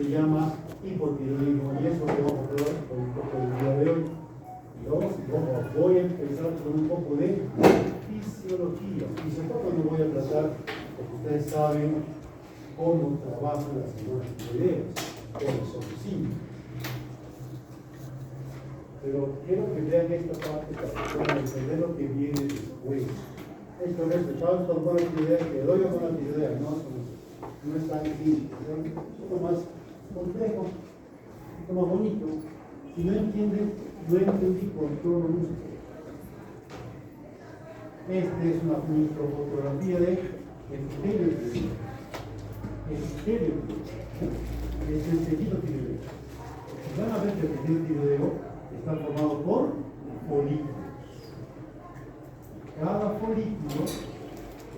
se llama hipotiroidismo, y eso lo vamos a hablar con un poco del día de hoy. Y voy a empezar con un poco de fisiología. Fisiología no voy a tratar, porque ustedes saben cómo trabajan las hormonas tiroideas, cómo son simples. Pero quiero que vean esta parte para que puedan entender lo que viene después. Esto no es de todas las hormonas tiroideas que doy hormonas tiroideas, no es tan simple, es un poco más complejo, un poco más bonito. Si no entienden, no entendí por todo lo mismo. Esta es una microfotografía de epitelio tiroideo. Epitelio tiroideo. Es el tejido tiroideo. Van a ver que el tejido tiroideo está formado por folículos. Cada folículo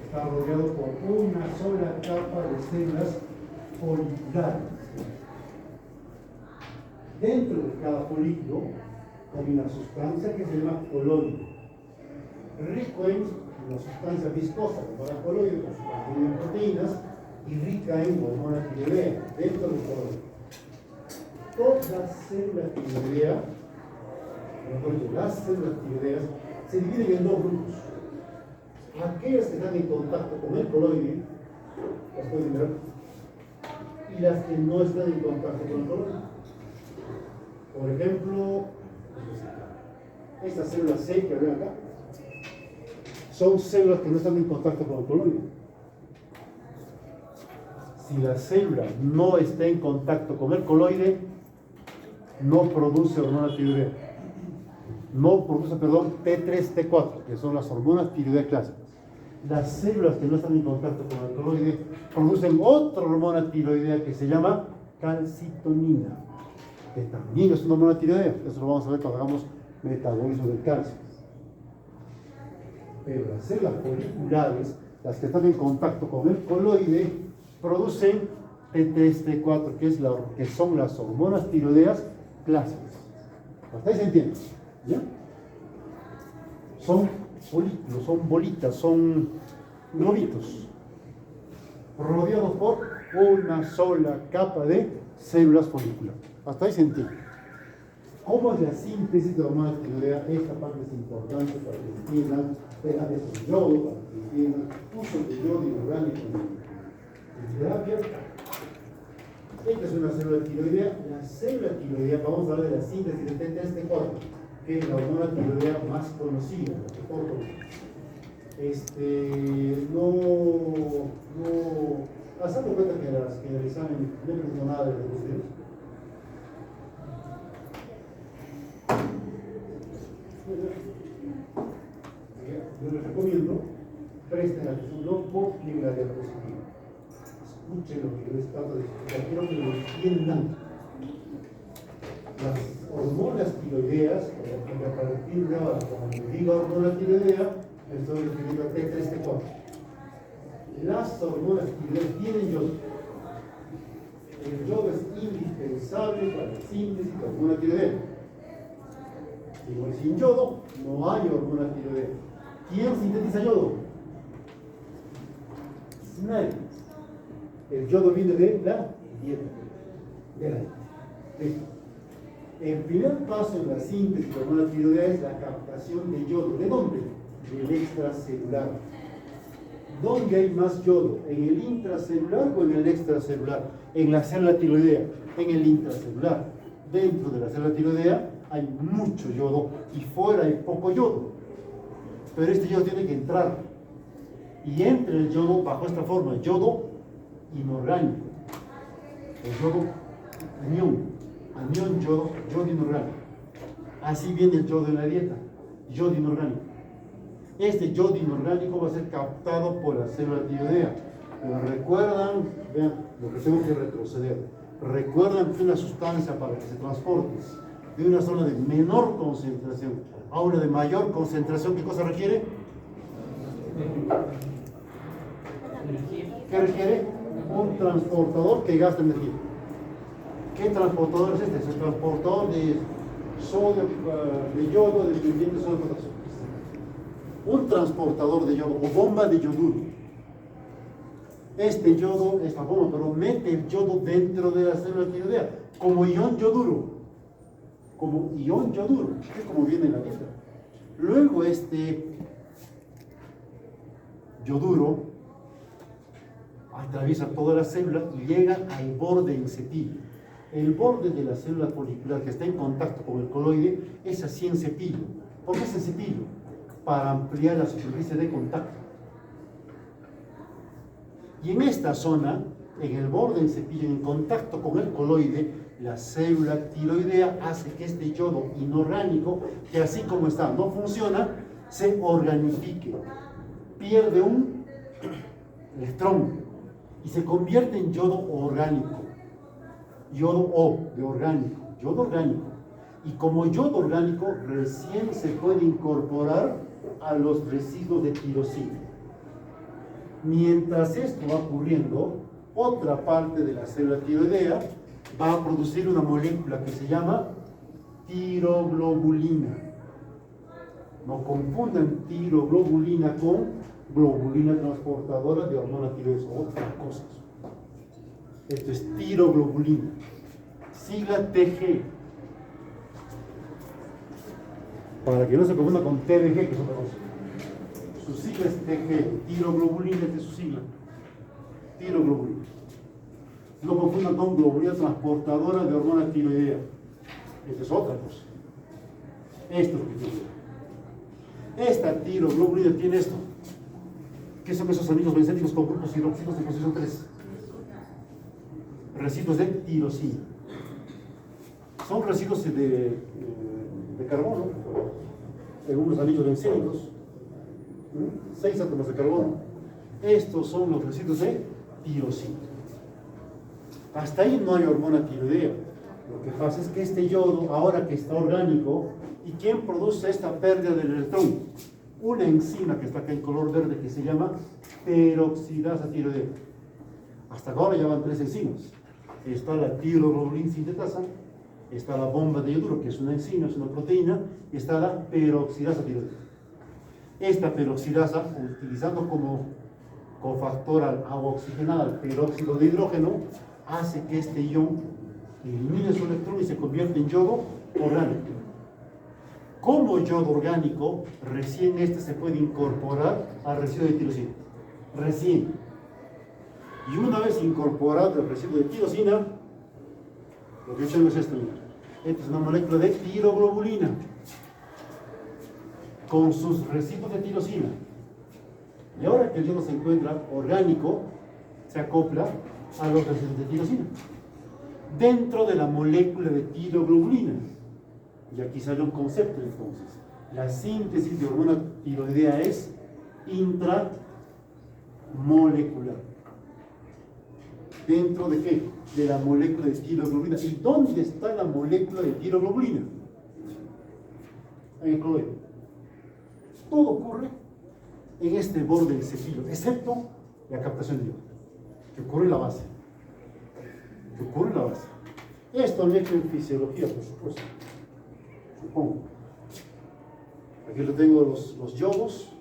está rodeado por una sola capa de células foliculares. Dentro de cada folículo hay una sustancia que se llama coloide, rico en una sustancia viscosa como la coloide, con su contenido en proteínas, y rica en hormona tiroidea dentro del coloide. Todas las células tiroideas, las células tiroideas se dividen en dos grupos. Aquellas que están en contacto con el coloide, las pueden ver, y las que no están en contacto con el coloide. Por ejemplo, estas células C que ven acá son células que no están en contacto con el coloide. Si la célula no está en contacto con el coloide, no produce hormona tiroidea. No produce, T3, T4, que son las hormonas tiroideas clásicas. Las células que no están en contacto con el coloide producen otra hormona tiroidea que se llama calcitonina, que también es una hormona tiroidea. Eso lo vamos a ver cuando hagamos metabolismo del calcio. Pero las células foliculares, las que están en contacto con el coloide, producen T3, T4, que son las hormonas tiroideas clásicas. ¿Hasta ahí se entiende? ¿Ya? Son folículos, son bolitas, son globitos, rodeados por una sola capa de células foliculares. Hasta ahí se entiende. ¿Cómo es la síntesis de hormonas tiroideas? Esta parte es importante para que entiendan. Vean el yodo, para que entiendan. Uso de yodo inorgánico en terapia. Esta es una célula tiroidea. La célula tiroidea, vamos a hablar de la síntesis de T3, T4, que es la hormona tiroidea más conocida, pasando cuenta que en el examen no presentó nada de ustedes. Yo les recomiendo, presten atención, no copien la diapositiva. Escuchen lo que yo les trato de explicar, quiero que lo entiendan. Las hormonas tiroideas, a partir de ahora, cuando me diga hormona tiroidea, me estoy refiriendo a T3, T4. Las hormonas tiroideas tienen yodo. El yodo es indispensable para la síntesis de hormona tiroidea. Sin yodo no hay hormona tiroidea. ¿Quién sintetiza yodo? Nadie. El yodo viene de la dieta. De la dieta. Listo. El primer paso en la síntesis de hormona tiroidea es la captación de yodo. ¿De dónde? Del extracelular. ¿Dónde hay más yodo? ¿En el intracelular o en el extracelular? En la célula tiroidea. En el intracelular. Dentro de la célula tiroidea hay mucho yodo y fuera hay poco yodo. Pero este yodo tiene que entrar. Y entra el yodo bajo esta forma, yodo inorgánico. El yodo anión, yodo inorgánico. Así viene el yodo en la dieta, yodo inorgánico. Este yodo inorgánico va a ser captado por la célula tiroidea. Pero recuerdan, vean lo que tengo que retroceder. Recuerdan que es una sustancia para que se transporte de una zona de menor concentración a una de mayor concentración. ¿Qué cosa requiere? ¿Qué requiere? Un transportador que gasta energía. ¿Qué transportador es este? Es el transportador de sodio, de yodo, de nutrientes, sodio, potasio. Un transportador de yodo o bomba de yoduro. Este yodo, esta bomba, pero mete el yodo dentro de la célula tiroidea, como ion yoduro. Como ion yoduro, que es como viene en la letra. Luego este yoduro atraviesa toda la célula y llega al borde en cepillo. El borde de la célula folicular que está en contacto con el coloide es así en cepillo. ¿Por qué es en cepillo? Para ampliar la superficie de contacto. Y en esta zona, en el borde en cepillo, en contacto con el coloide, la célula tiroidea hace que este yodo inorgánico, que así como está no funciona, se organifique. Pierde un electrón y se convierte en yodo orgánico. Yodo O, de orgánico, yodo orgánico. Y como yodo orgánico, recién se puede incorporar a los residuos de tirosina. Mientras esto va ocurriendo, otra parte de la célula tiroidea va a producir una molécula que se llama tiroglobulina. No confundan tiroglobulina con globulina transportadora de hormona tiroides, otras cosas. Esto es tiroglobulina, sigla TG. Para que no se confunda con TDG, que es otra cosa. Su sigla es TG, tiroglobulina es de su sigla. Tiroglobulina. No confundan con globulina transportadora de hormona tiroidea. Esta es otra cosa. Esto es lo que tiene. Esta tiroglobulina tiene esto. ¿Qué son esos anillos bencéticos con grupos hidroxílicos de posición 3? Residuos de tirosina. Son residuos de carbono en unos anillos bencénicos. 6 átomos de carbono. Estos son los residuos de tirosina. Hasta ahí no hay hormona tiroidea. Lo que pasa es que este yodo, ahora que está orgánico, ¿y quién produce esta pérdida del electrón? Una enzima que está acá en color verde que se llama peroxidasa tiroidea. Hasta ahora ya van 3 enzimas. Está la tiroglobulina sintetasa, está la bomba de yoduro, que es una enzima, es una proteína, y está la peroxidasa tiroidea. Esta peroxidasa, utilizando como cofactor al agua oxigenada, al peróxido de hidrógeno, hace que este ion elimine su electrón y se convierte en yodo orgánico. Como yodo orgánico, recién este se puede incorporar al residuo de tirosina. Recién. Y una vez incorporado el residuo de tirosina, lo que tengo es esto. Esta es una molécula de tiroglobulina con sus residuos de tirosina. Y ahora que el yodo se encuentra orgánico, se acopla a los residuos de tirosina dentro de la molécula de tiroglobulina. Y aquí sale un concepto entonces. La síntesis de hormona tiroidea es intramolecular. ¿Dentro de qué? De la molécula de tiroglobulina. ¿Y dónde está la molécula de tiroglobulina? En el coloide. Todo ocurre en este borde del cepillo, excepto la captación de yodo, que ocurre en la base. Esto lo he hecho en fisiología, por supuesto. Supongo. Aquí lo tengo los yodos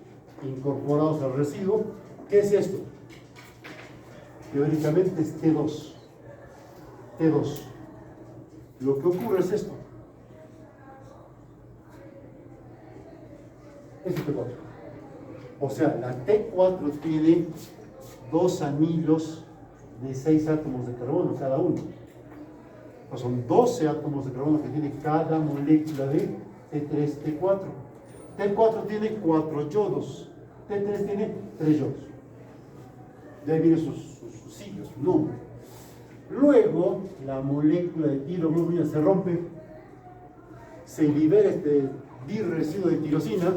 incorporados al residuo. ¿Qué es esto? Teóricamente es T2. Lo que ocurre es esto. Es T4. O sea, la T4 tiene 2 anillos de 6 átomos de carbono cada uno. Pues son 12 átomos de carbono que tiene cada molécula de T3, T4. T4 tiene 4 yodos. T3 tiene 3 yodos. De ahí viene sus siglas, su nombre. Luego, la molécula de tiroglobulina se rompe, se libera este diresiduo de tirosina.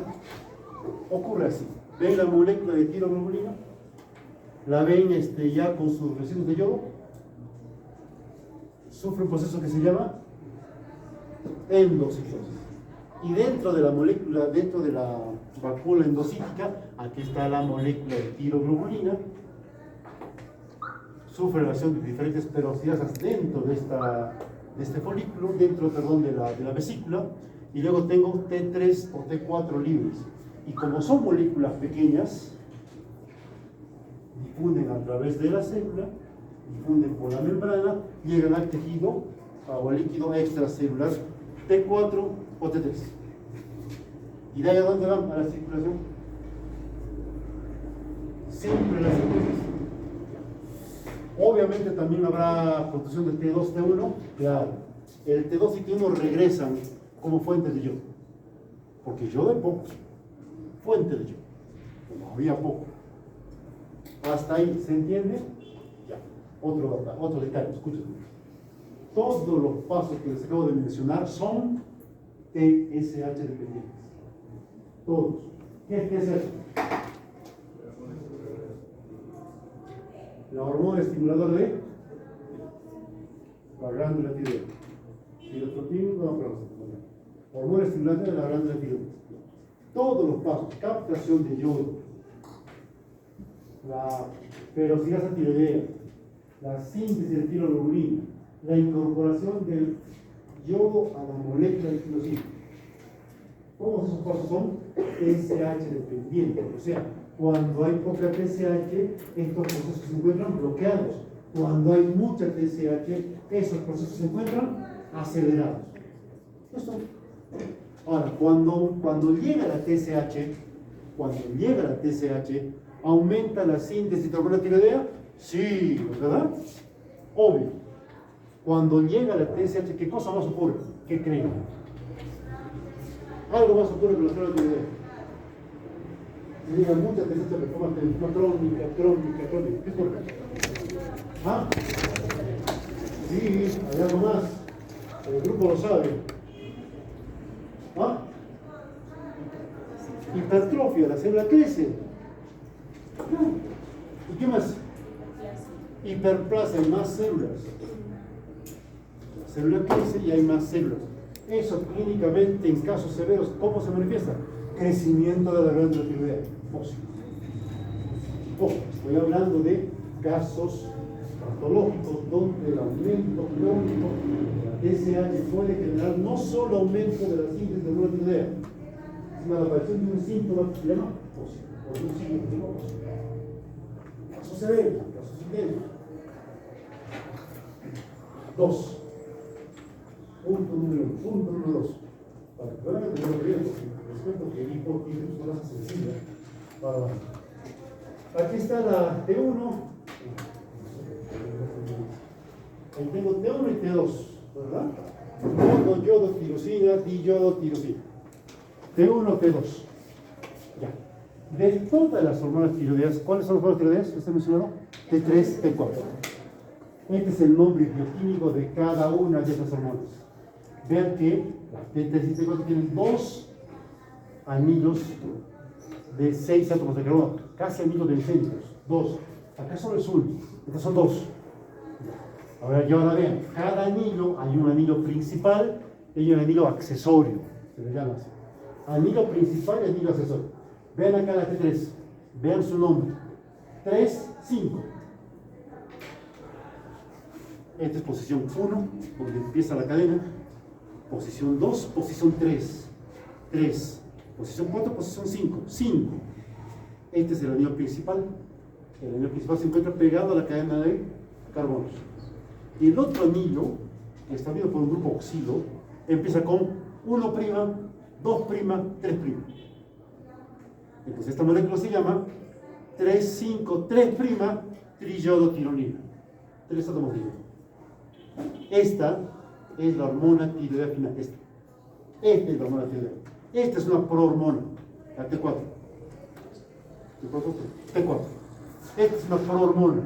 Ocurre así. ¿Ven la molécula de tiroglobulina? ¿La ven ya con sus residuos de yodo? Sufre un proceso que se llama endocitosis. Y dentro de la molécula, dentro de la vacuola endocítica, aquí está la molécula de tiroglobulina. Sufre la acción de diferentes peroxidasas dentro de este folículo, dentro, perdón, de la vesícula. Y luego tengo T3 o T4 libres. Y como son moléculas pequeñas, difunden a través de la célula, difunden por la membrana, llegan al tejido o al líquido extracelular T4 o T3. ¿Y de ahí a dónde van? A la circulación. Siempre la circulación. Obviamente también habrá producción del T2, T1. Claro, el T2 y T1 regresan como fuente de yodo, porque yodo hay poco, fuente de yodo, como había poco. Hasta ahí, ¿se entiende? Ya, otro detalle, escúchenme. Todos los pasos que les acabo de mencionar son TSH dependientes. Todos. ¿Qué es TSH? La hormona estimuladora de la glándula tiroides. Tirotropión, no, perdón. Hormona estimulante de la glándula tiroides. Todos los pasos, captación de yodo, la peroxidasa tiroidea, la síntesis de tiroglobulina, la incorporación del yodo a la molécula de tirosina. Todos esos pasos son TSH dependientes. O sea, cuando hay poca TSH, estos procesos se encuentran bloqueados. Cuando hay mucha TSH, esos procesos se encuentran acelerados. Esto. Ahora, cuando llega la TSH, ¿aumenta la síntesis de hormona tiroidea? Sí, ¿verdad? Obvio. Cuando llega la TSH, ¿qué cosa más ocurre? ¿Qué creen? Algo más ocurre con la célula tiroidea. Llega mucha TSH, reforma crónica. ¿Qué ocurre? ¿Ah? Sí, hay algo más. El grupo lo sabe. ¿Ah? Hipertrofia, la célula crece. ¿Y qué más? Hiperplasia, hay más células. La célula crece y hay más células. Eso clínicamente, en casos severos, ¿cómo se manifiesta? Crecimiento de la glándula tiroidea. Estoy hablando de casos patológicos donde el aumento crónico de la TSH puede generar no solo aumento de la síntesis de hormona tiroidea, sino la aparición de un síntoma que se llama óseo, o de un signo que se llama óseo. Casos severos, casos intensos. 2. Punto número 1. Punto número 2. Para que vean que tengo riesgo, les cuento que el hipotiroidismo es una cosa sencilla. Aquí está la T1. Ahí tengo T1 y T2, ¿verdad? Mono, yodo, tirosina, diyodo, tirosina. T1, T2. Ya. De todas las hormonas tiroideas, ¿cuáles son las hormonas tiroideas que usted mencionó? T3, T4. Este es el nombre bioquímico de cada una de esas hormonas. Vean que T3 y T4 tienen 2 anillos de 6 átomos de carbono, casi anillos densínicos. 2. Acá solo es 1. Estos son 2. Ahora vean, cada anillo hay un anillo principal y un anillo accesorio, se le llama así. Anillo principal y anillo accesorio. Vean acá la T3, vean su nombre. 3, 5. Esta es posición 1, donde empieza la cadena. Posición 2, posición 3. 3. Posición 4, posición 5. 5. Este es el anillo principal. El anillo principal se encuentra pegado a la cadena de carbonos. Y el otro anillo, que está unido por un grupo oxilo, empieza con 1', 2', 3'. Entonces esta molécula se llama 3,5,3' triyodotironina. 3 átomos de yodo. Esta es la hormona tiroidea final. Esta es la hormona tiroidea. Esta es una prohormona, la T4. T4. Esta es una prohormona.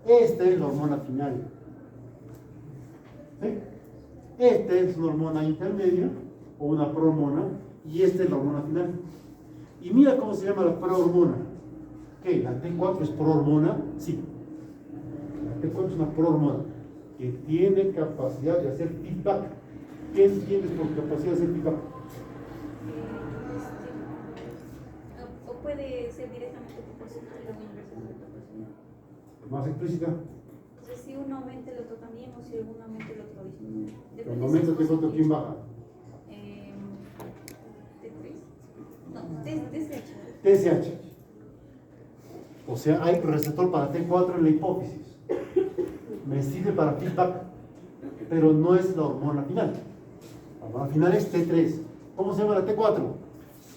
Esta es la hormona final. ¿Sí? Esta es una hormona intermedia o una prohormona y esta es la hormona final. Y mira cómo se llama la prohormona. ¿Qué? ¿La T4 es prohormona? Sí. La T4 es una prohormona que tiene capacidad de hacer feedback. ¿Qué entiendes por capacidad de hacer feedback? O puede ser directamente proporcional o inversamente proporcional. Más explícita. Entonces, si uno aumenta el otro también, o si uno aumenta el otro disminuye. Cuando aumenta T4, ¿quién baja? T3. No, TSH. TSH. O sea, hay receptor para T4 en la hipófisis. Me sirve para feedback, pero no es la hormona final. La hormona final es T3. ¿Cómo se llama la T4?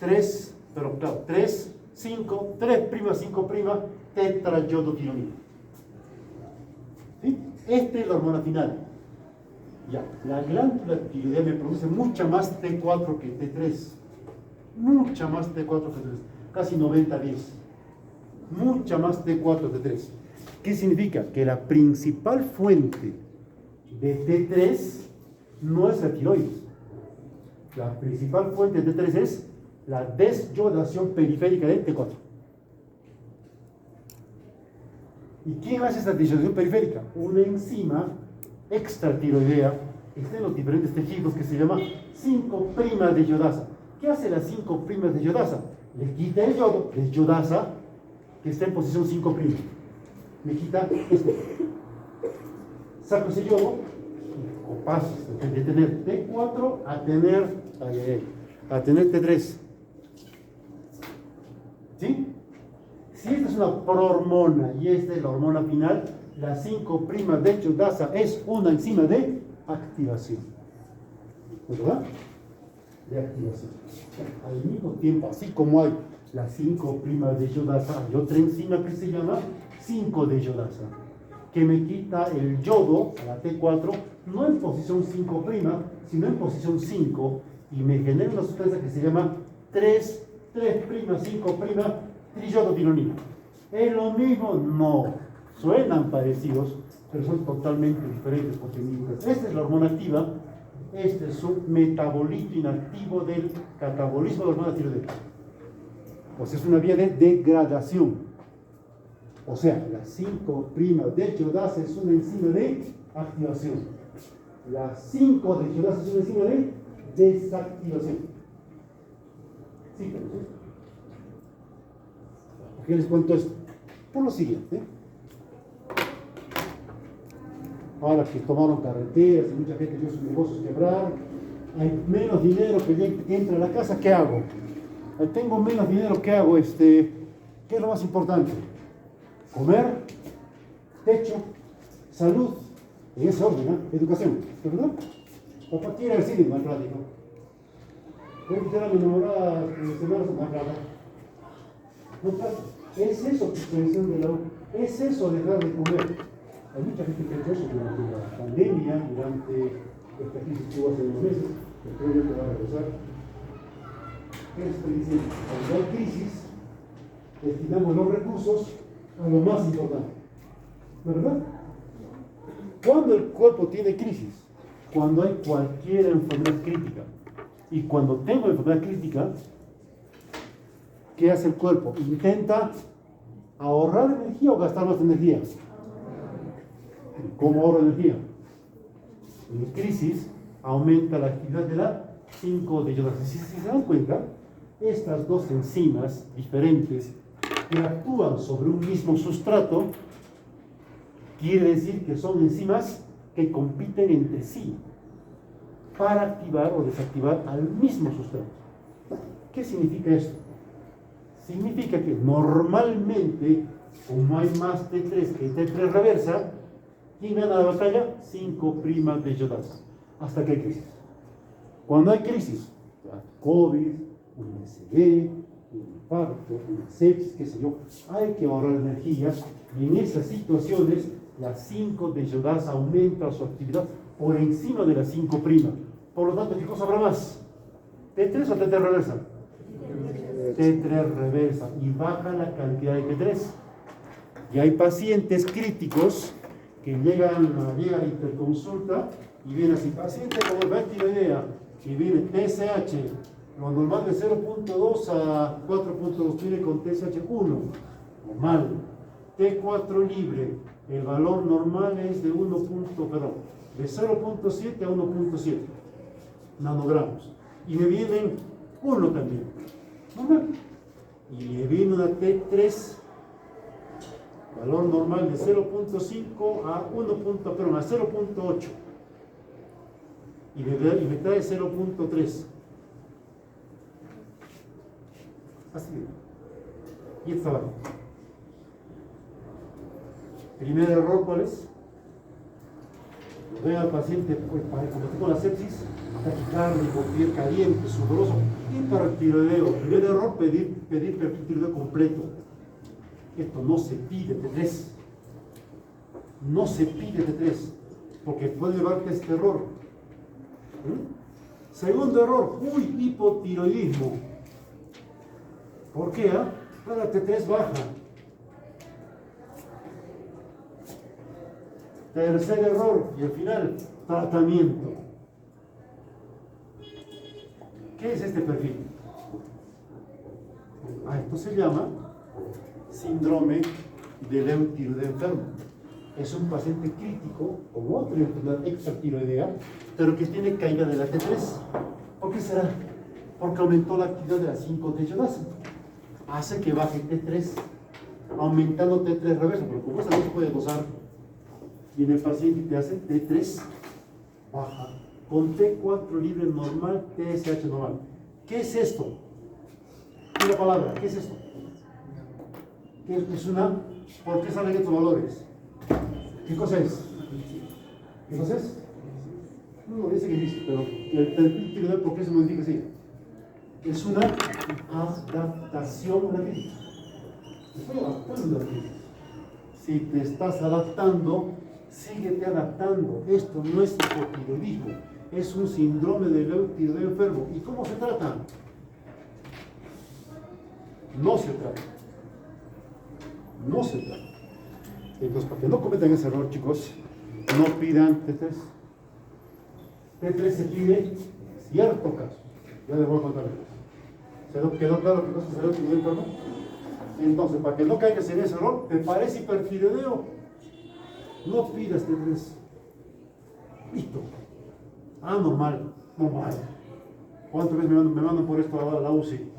3, pero claro, 3, 5, 3', 5', tetrayodotironina. ¿Sí? Esta es la hormona final. Ya, la glándula tiroidea me produce mucha más T4 que T3. Mucha más T4 que T3. Casi 90-10. Mucha más T4 que T3. ¿Qué significa? Que la principal fuente de T3 no es la tiroides. La principal fuente de T3 es la desyodación periférica de T4. ¿Y quién hace esta desyodación periférica? Una enzima extratiroidea que está en los diferentes tejidos que se llama 5' de yodasa. ¿Qué hace la 5' de yodasa? Le quita el yodo, desyodasa, que está en posición 5'. Me quita esto. Saco ese yodo o paso de tener T4 a tener T3. ¿Sí? Si esta es una prohormona y esta es la hormona final, la 5' de yodasa es una enzima de activación. ¿Verdad? De activación. Al mismo tiempo, así como hay la 5' de yodasa, hay otra enzima que se llama 5 de yodasa, que me quita el yodo a la T4, no en posición 5', sino en posición 5, y me genera una sustancia que se llama 3', 5', triyodotironina. ¿Es lo mismo? No. Suenan parecidos, pero son totalmente diferentes contenidos. Esta es la hormona activa, este es un metabolito inactivo del catabolismo de la hormona tiroidea. O sea, es una vía de degradación. O sea, la 5' de yodasa es una enzima de activación. La 5 de yodasa es una enzima de desactivación. Sí, pero sí. ¿Por qué les cuento esto? Por lo siguiente. Ahora que tomaron carreteras y mucha gente vio sus negocios quebrar, hay menos dinero que entra a la casa, ¿qué hago? Tengo menos dinero, ¿qué hago? ¿Qué es lo más importante? Comer, techo, salud, en ese orden, ¿no? Educación, ¿verdad? Papá quiere ir al cine, más plata, ¿no? Voy a invitar a mi enamorada semanas más plata. No plata. Es eso suspensión de la U. Es eso dejar de comer. Hay mucha gente que ha hecho eso durante la pandemia, durante esta crisis que hubo hace unos meses, que creo yo que va a regresar. ¿Qué les estoy diciendo? Cuando hay crisis, destinamos los recursos a lo más importante. ¿Verdad? Cuando el cuerpo tiene crisis, cuando hay cualquier enfermedad crítica, y cuando tengo enfermedad crítica, ¿qué hace el cuerpo? Intenta ahorrar energía o gastar más energía. ¿Cómo ahorra energía? En crisis aumenta la actividad de la 5 de yodasa. Si se dan cuenta, estas dos enzimas diferentes que actúan sobre un mismo sustrato, quiere decir que son enzimas que compiten entre sí para activar o desactivar al mismo sustrato. ¿Qué significa esto? Significa que normalmente, como hay más T3 que T3 reversa, ¿quién gana la batalla? 5' de yodasa. Hasta que hay crisis. Cuando hay crisis, COVID, un SB, un infarto, una sepsis, qué sé yo, hay que ahorrar energía, y en esas situaciones la 5 de yodasa aumenta su actividad por encima de la 5'. Por lo tanto, ¿qué cosa habrá más? ¿T3 o T3 reversa? T3 reversa, y baja la cantidad de T3. Y hay pacientes críticos que llegan a interconsulta y viene así, paciente con enfermedad tiroidea, y viene TSH, lo normal de 0.2 a 4.2, viene con TSH 1, normal. T4 libre, el valor normal es de 0.7 a 1.7 nanogramos. Y me vienen 1 también, normal. Y me viene una T3, valor normal de 0.5 a 0.8. Y me trae 0.3. Así. Y esta va. Primer error, ¿cuál es? Ve al paciente pues, como está con la sepsis, taquicárdico, piel caliente, sudoroso, hipertiroideo. Primer error, pedir perfil completo. Esto no se pide T3. No se pide T3, porque puede llevarte a este error. Segundo error, hipotiroidismo. ¿Por qué? La T3 baja. Tercer error, y al final, tratamiento. ¿Qué es este perfil? Esto se llama síndrome del eutiroideo enfermo. Es un paciente crítico con otra enfermedad extratiroidea, pero que tiene caída de la T3. ¿Por qué será? Porque aumentó la actividad de las 5-teiodas. Hace que baje T3, aumentando T3 reverso, pero como esta no se puede dosar, viene el paciente y te hace T3 baja, con T4 libre normal, TSH normal. ¿Qué es esto? Una palabra, ¿qué es esto? ¿Qué es una? ¿Por qué salen estos valores? ¿Qué cosa es? ¿Qué cosa es? No dice que dice, pero el perfil, ¿por qué se modifica así? Es una adaptación a la crisis. Estoy adaptando a la crisis. Si te estás adaptando, síguete adaptando. Esto no es hipotiroidismo, es un síndrome del eutiroideo enfermo. ¿Y cómo se trata? No se trata. No se trata. Entonces, para que no cometan ese error, chicos, no pidan T3. T3 se pide cierto caso. Ya les voy a contar. ¿Quedó claro que no se salió el enfermo? Entonces, para que no caigas en ese error, ¿te parece hipertiroideo? No pidas T3. Listo. Normal. Normal. ¿Cuántas veces me mandan por esto a la UCI?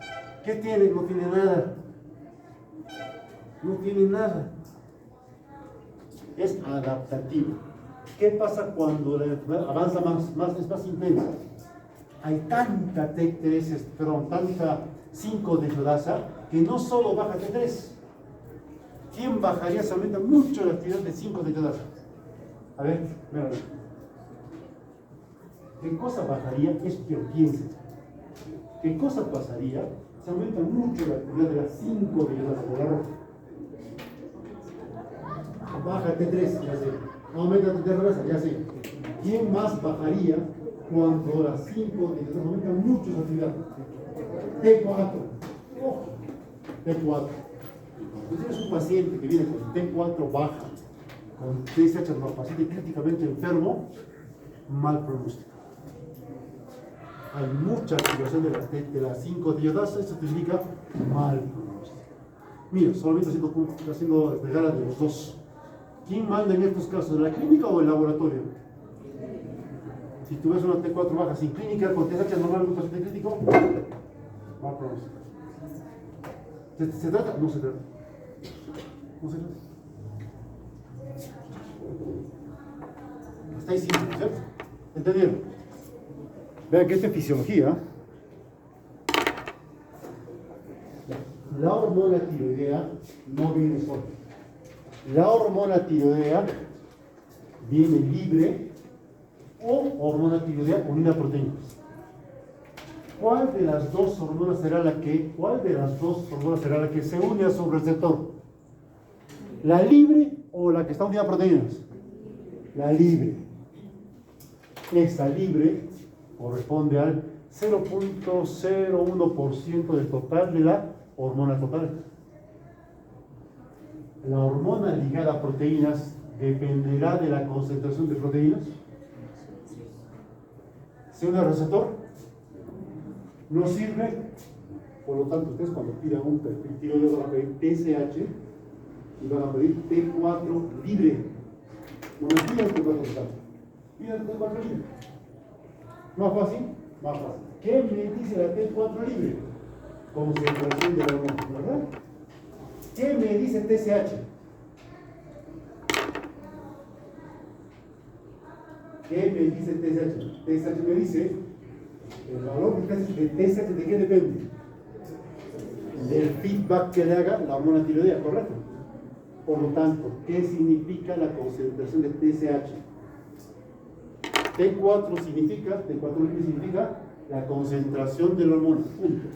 ¿Qué tiene? No tiene nada. No tiene nada. Es adaptativo. ¿Qué pasa cuando la enfermedad avanza es más intensa? Hay tanta T3, tanta 5-teiodosa, que no solo baja T3. ¿Quién bajaría? Se aumenta mucho la actividad de 5-teiodosa. A ver, mira. ¿Qué cosa bajaría? Eso quiero que piensen. ¿Qué cosa pasaría? Se aumenta mucho la actividad de las 5-teiodosa de la roja. Baja T3, ya sé. Aumenta T3 reversa, ya sé. ¿Quién más bajaría cuando las 5-teiodosa aumentan mucho su actividad? T4. Ojo, T4. Si tienes un paciente que viene con T4 baja, con TSH normal, paciente críticamente enfermo, mal pronóstico. Hay mucha activación de las 5-teiodosa, esto te indica mal pronóstico. Mira, solamente haciendo regalas de los dos. ¿Quién manda en estos casos, la clínica o el laboratorio? Si tú ves una T4 baja sin clínica, con TSH normal en un paciente crítico, mal pronóstico. ¿Se trata? No se trata. No se trata. Está ahí simple, ¿cierto? ¿Entendieron? Vean que esta es fisiología. La hormona tiroidea no viene sola. La hormona tiroidea viene libre o hormona tiroidea unida a proteínas. ¿Cuál de las dos hormonas será la que se une a su receptor? ¿La libre o la que está unida a proteínas? La libre. Esta libre corresponde al 0.01% del total de la hormona total. La hormona ligada a proteínas dependerá de la concentración de proteínas. ¿Se une al receptor? No sirve. Por lo tanto, ustedes cuando pidan un perfil tiroideo van a pedir TSH y van a pedir T4 libre. No me pidan T4 total. Pidan T4 libre. ¿Más fácil? Más fácil. ¿Qué me dice la T4 libre? Concentración de la hormona, ¿verdad? ¿Qué me dice TSH? ¿Qué me dice TSH? TSH me dice el valor de TSH, ¿de qué depende? Del feedback que le haga la hormona tiroidea, ¿correcto? Por lo tanto, ¿qué significa la concentración de TSH? T4 significa, T4 significa la concentración de la hormona, punto.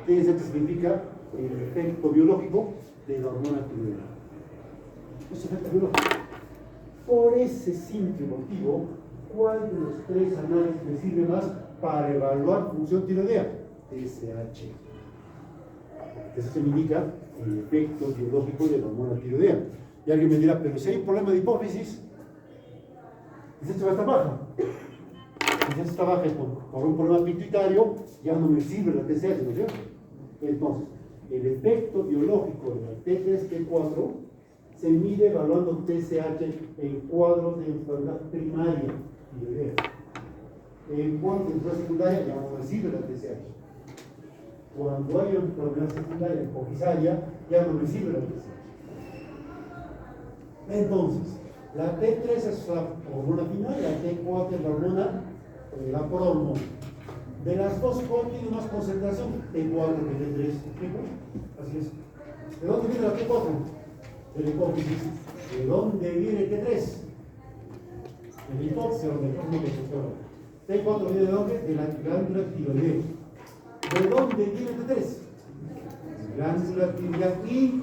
TSH significa el efecto biológico de la hormona tiroidea. Es efecto biológico. Por ese simple motivo, ¿cuál de los tres análisis me sirve más para evaluar función tiroidea? TSH. TSH indica el efecto biológico de la hormona tiroidea. Y alguien me dirá, pero si hay un problema de hipófisis, TSH va a estar baja. Si está baja por un problema pituitario, ya no me sirve la TSH, ¿no es cierto? Entonces, el efecto biológico de la T3, T4 se mide evaluando TSH en cuadros de enfermedad primaria. En cuadros de enfermedad secundaria, ya no me sirve la TSH. Cuando hay una enfermedad secundaria hipofisaria, ya no me sirve la TSH. Entonces, la T3 es la hormona final, la T4 es la hormona, la prohormona. De las dos, ¿cuál tiene más concentración? T4 que T3. Así es. ¿De dónde viene la T4? De la hipófisis. ¿De dónde viene T3? De la hipófisis o de la T4 viene de dónde? De la glándula tiroidea. ¿De dónde viene T3? Glándula tiroidea y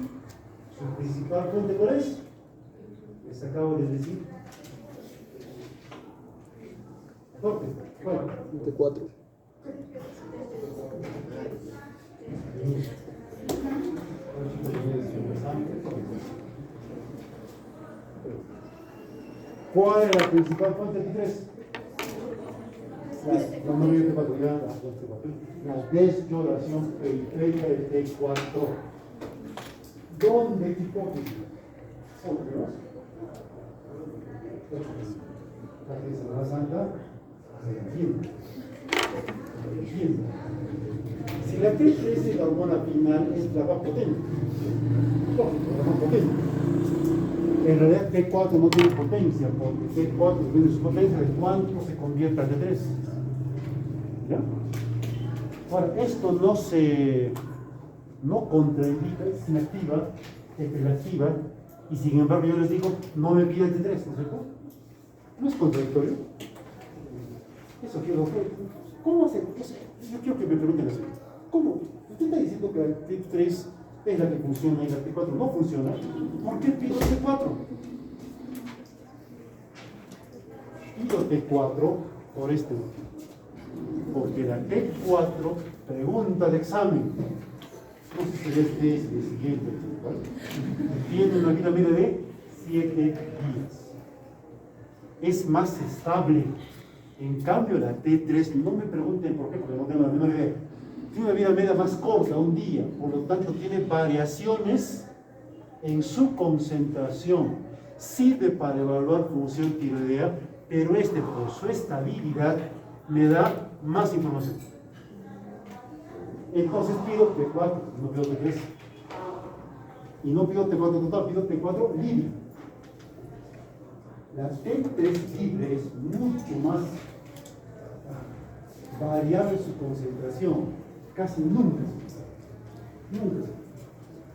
su principal fuente, ¿cuál es? Les acabo de decir. ¿Cuál? T4. ¿Cuál es la principal fuente de T3? La descoloración periférica de T4. ¿Dónde hipófisis? La santa si la T3 es la hormona final, es la más potente. La más potente. En realidad T4 no tiene potencia, porque T4 tiene su potencia de cuánto se convierte al T3. ¿Ya? Ahora, esto no contraindica, es inactiva, es reactiva, y sin embargo yo les digo, no me pida el T3, ¿no es cierto? No es contradictorio. Eso quiero ver. ¿Cómo hacer eso? Yo quiero que me pregunten así. ¿Cómo? Usted está diciendo que la T3 es la que funciona y la T4 no funciona. ¿Por qué pido T4? Pido T4 por este motivo. Porque la T4 pregunta de examen. No sé si este es el siguiente. Tiene una vida media de 7 días. Es más estable. En cambio, la T3, no me pregunten por qué, porque no tengo la menor idea. Tiene una vida media más corta, un día, por lo tanto tiene variaciones en su concentración. Sirve para evaluar función tiroidea, pero por su estabilidad, me da más información. Entonces pido T4, no pido T3. Y no pido T4 total, pido T4 libre. La T3 libre es mucho más variable su concentración, casi nunca.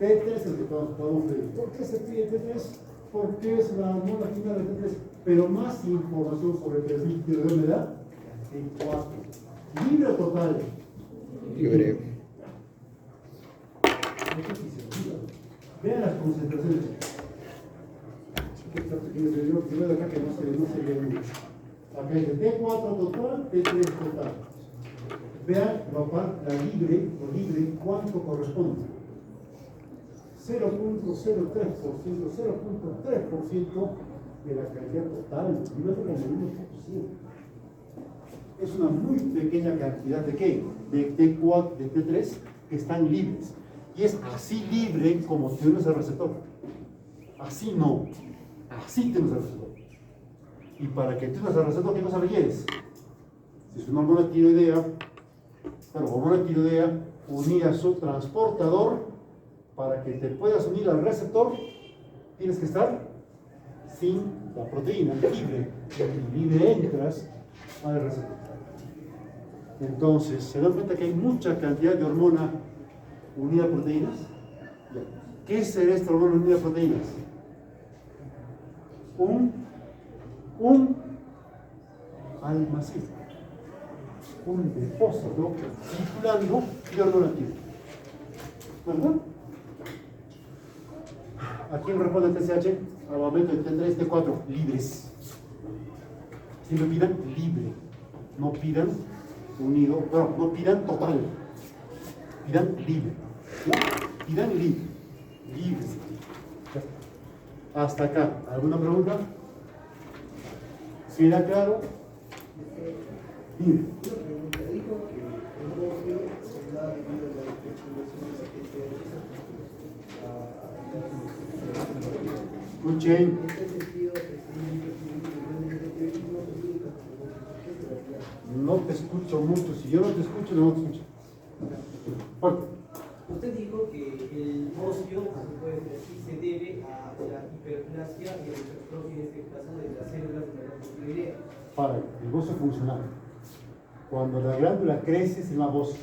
T3 es el que todos podemos pedir. ¿Por qué se pide T3? Porque es la hormona final de T3, pero más información sobre el perfil tiroideo me da T4. ¿Libre o total? Libre. Vean las concentraciones. Yo veo acá que no se ve mucho. Acá dice T4 total, T3 total. Vean la libre, ¿cuánto corresponde? 0.03%, 0.3% de la cantidad total. Y no es como el 1%. Es una muy pequeña cantidad de ¿qué? De T4, de T3 que están libres. Y es así libre como tienes el receptor. Así no. Así tienes el receptor. Y para que tengas el receptor, ¿qué cosa requieres? Si es una hormona tiroidea, unir a su transportador, para que te puedas unir al receptor, tienes que estar sin la proteína, libre. Y libre entras al receptor. Entonces, ¿se dan cuenta que hay mucha cantidad de hormona unida a proteínas? ¿Qué será esta hormona unida a proteínas? un almacén, un depósito circulando y ordenativo. ¿Verdad? ¿A quién responde el TSH? Al momento de T3, T4, libres. Siempre pidan libre, no pidan unido, bueno, no pidan total, pidan libre. ¿No? Pidan libre, libres. Hasta acá, ¿alguna pregunta? ¿Sí era claro? Dime. Escuchen. No te escucho mucho. Si yo no te escucho, no te escucho. Fuerte. Usted dijo que el ocio, se puede decir, se debe a la hiperplasia y a la hipertrofia, en este caso, de las células de la tiroidea. Para el bocio funcional. Cuando la glándula crece, se llama bocio.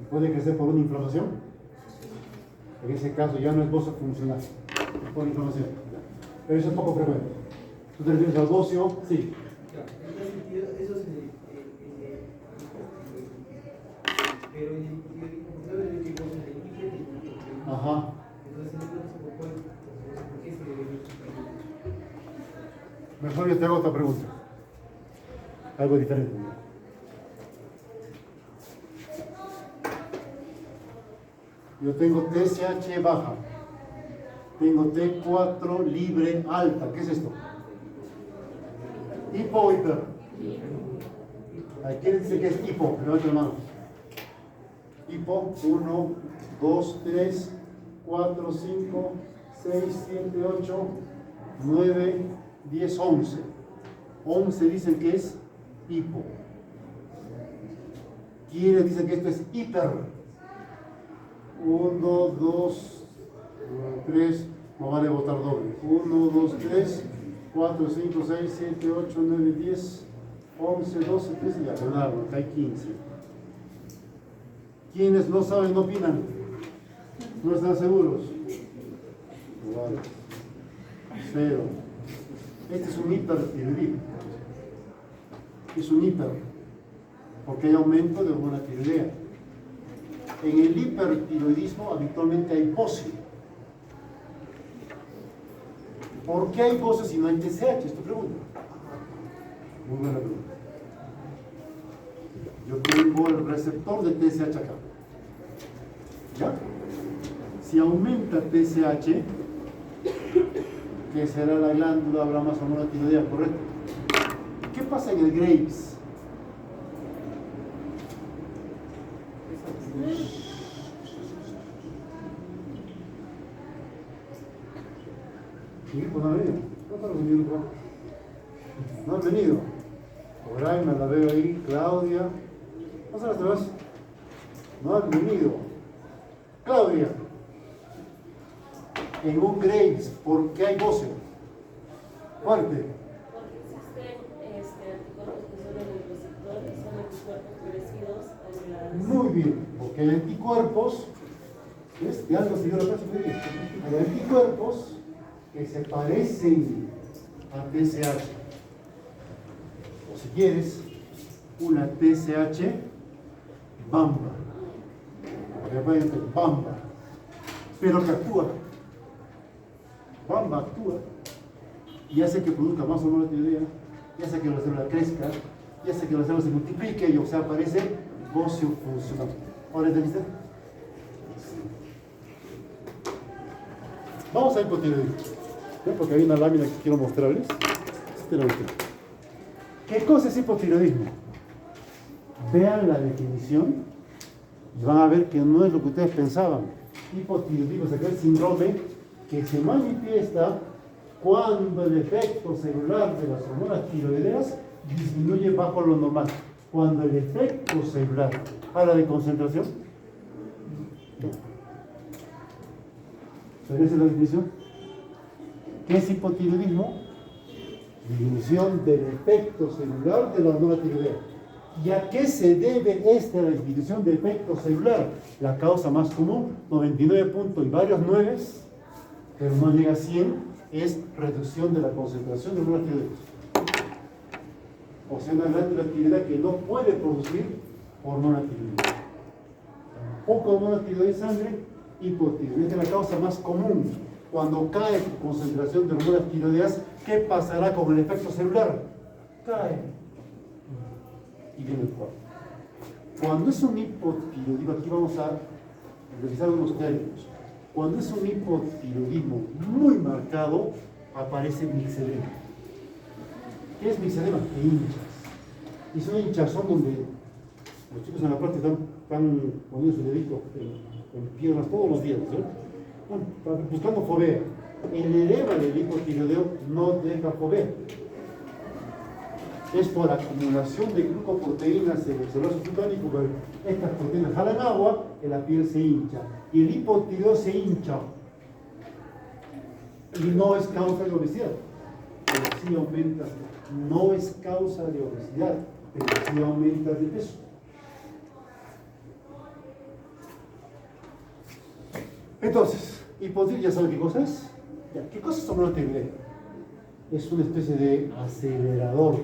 ¿Y puede crecer por una inflamación? En ese caso ya no es bocio funcional, es por inflamación. Pero eso es poco frecuente. ¿Tú te refieres al bocio? Sí. Claro, en ese sentido, eso es pero en el hipotiroidismo, no es el que goza del hipertiroidismo. Ajá. Entonces, en el caso, ¿por qué se debe? Mejor yo te hago otra pregunta. Algo diferente. Yo tengo TSH baja. Tengo T4 libre alta. ¿Qué es esto? ¿Hipo o hiper? ¿Quién dice que es hipo? Levanta la mano. Hipo, 1, 2, 3, 4, 5, 6, 7, 8, 9, 10, 11. 11 dicen que es hipo. ¿Quiénes dicen que esto es hiper? 1, 2, 3, no vale votar doble. 1, 2, 3, 4, 5, 6, 7, 8, 9, 10, 11, 12, 13, ya ganaron, acá hay 15. ¿Quiénes no saben, no opinan? ¿No están seguros? Vale. 0. Este es un hipertiroidismo. Es un hiper, porque hay aumento de hormona tiroidea. En el hipertiroidismo habitualmente hay bocio. ¿Por qué hay bocio si no hay TSH? Es tu pregunta. Muy buena pregunta. Yo tengo el receptor de TSH acá. ¿Ya? Si aumenta TSH, que será la glándula, habrá más hormona tiroidea, ¿correcto? ¿Qué pasa en el Graves? Sí, pues no han venido. No han venido. No han venido. Oraima la veo ahí, Claudia. No se las demás. No han venido. Claudia. En un Graves, ¿por qué hay bocio? Fuerte. Porque existen anticuerpos que son en el receptor y son anticuerpos parecidos a las... Muy bien, porque hay anticuerpos, ¿ves? Ya lo siguió la clase muy bien. Hay anticuerpos que se parecen a TSH. O si quieres, una TSH bamba. Repente, bamba. Pero que actúa. Bamba actúa y hace que produzca más hormona tiroidea, y hace que la célula crezca, y hace que la célula se multiplique, y o sea, aparece bocio funcional. ¿Ahora entendiste? Vamos a hipotiroidismo. ¿Ven? Porque hay una lámina que quiero mostrarles. ¿Qué cosa es hipotiroidismo? Vean la definición y van a ver que no es lo que ustedes pensaban. Hipotiroidismo es aquel síndrome que se manifiesta cuando el efecto celular de las hormonas tiroideas disminuye bajo lo normal. Cuando el efecto celular habla de concentración. ¿Esa es la definición? ¿Qué es hipotiroidismo? Disminución del efecto celular de la hormona tiroidea. ¿Y a qué se debe esta disminución de efecto celular? La causa más común, 99 puntos y varios 9, pero no llega a 100, es reducción de la concentración de hormonas tiroideas. O sea, una glándula tiroidea que no puede producir hormona tiroidea. Poca hormona tiroidea en sangre, hipotiroidismo. Esta es la causa más común. Cuando cae tu concentración de hormonas tiroideas, ¿qué pasará con el efecto celular? Cae. Y viene el cuadro. Cuando es un hipotiroidismo, aquí vamos a revisar unos términos. Cuando es un hipotiroidismo muy marcado, aparece mixedema. ¿Qué es mixedema? Hinchas. Y son hinchazón donde los chicos en la parte están poniendo su dedito en piernas todos los días, ¿sí? Bueno, buscando fovea. El edema del hipotiroideo no deja fovea. Es por acumulación de glucoproteínas en el celular subcutánico, pero estas proteínas jalan agua, en la piel se hincha. Y el hipotiroideo se hincha. Y no es causa de obesidad, pero sí aumenta. No es causa de obesidad, pero sí aumenta de peso. Entonces, hipotiroidismo, ¿ya saben qué cosa es? Ya, ¿qué cosa es hormona tiroidea? Es una especie de acelerador.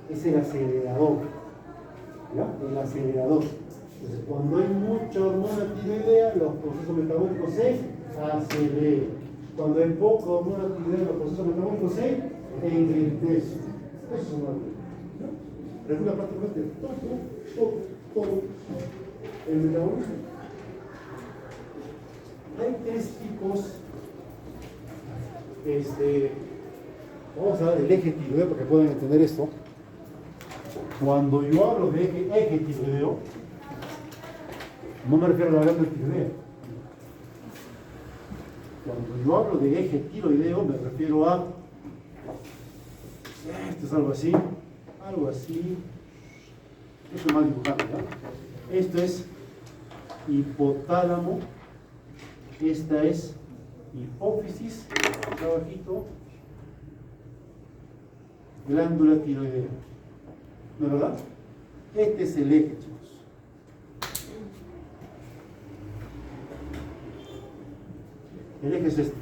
Es el acelerador. ¿Ya? El acelerador. Entonces, cuando hay mucha hormona tiroidea, los procesos metabólicos se aceleran. Cuando hay poca hormona tiroidea, los procesos metabólicos se enlentecen. Eso es hormona tiroidea. Regula prácticamente todo el metabolismo. Hay tres tipos. Vamos a dar el eje tiroideo para que puedan entender esto. Cuando yo hablo de eje tiroideo, no me refiero a la glándula tiroidea. Cuando yo hablo de eje tiroideo, me refiero a esto es algo así, esto es más dibujado, ¿verdad? Esto es hipotálamo, esta es hipófisis, acá abajito, glándula tiroidea. ¿No es verdad? Este es el eje, chicos. El eje es este.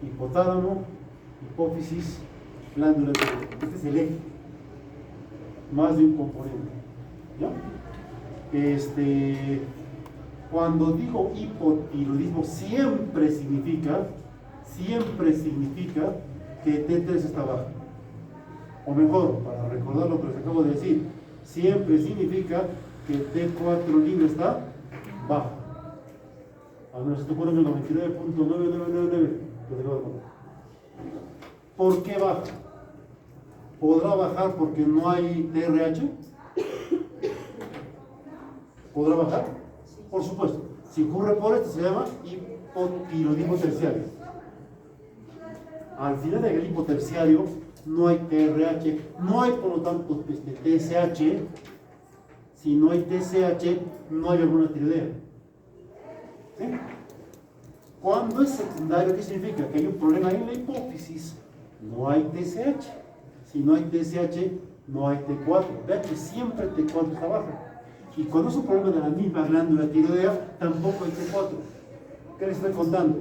Hipotálamo, hipófisis, glándula tiroidea. Este es el eje. Más de un componente. ¿Ya? Cuando digo hipotiroidismo, siempre significa que T3 está bajo. O mejor, para recordar lo que les acabo de decir, siempre significa que T4 libre está bajo. Al menos esto ocurre en el 99.9999. ¿Por qué baja? ¿Podrá bajar porque no hay TRH? ¿Podrá bajar? Por supuesto. Si ocurre por esto, se llama hipotiroidismo terciario. Al final del hipoterciario no hay TRH, no hay por lo tanto TSH. Si no hay TSH, no hay hormona tiroidea. ¿Sí? Cuando es secundario, ¿qué significa? Que hay un problema en la hipófisis. No hay TSH. Si no hay TSH, no hay T4. Vean que siempre T4 está bajo. Y cuando es un problema de la misma glándula tiroidea, tampoco hay T4. ¿Qué les estoy contando?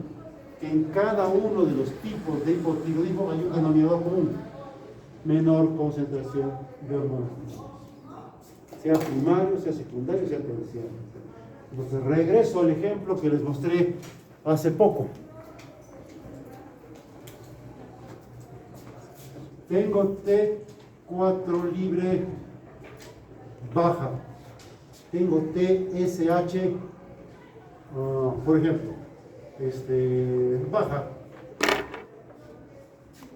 Que en cada uno de los tipos de hipotiroidismo hay un denominador común. Menor concentración de hormonas. Sea primario, sea secundario, sea terciario. Entonces regreso al ejemplo que les mostré hace poco. Tengo T4 libre baja. Tengo TSH, por ejemplo, baja.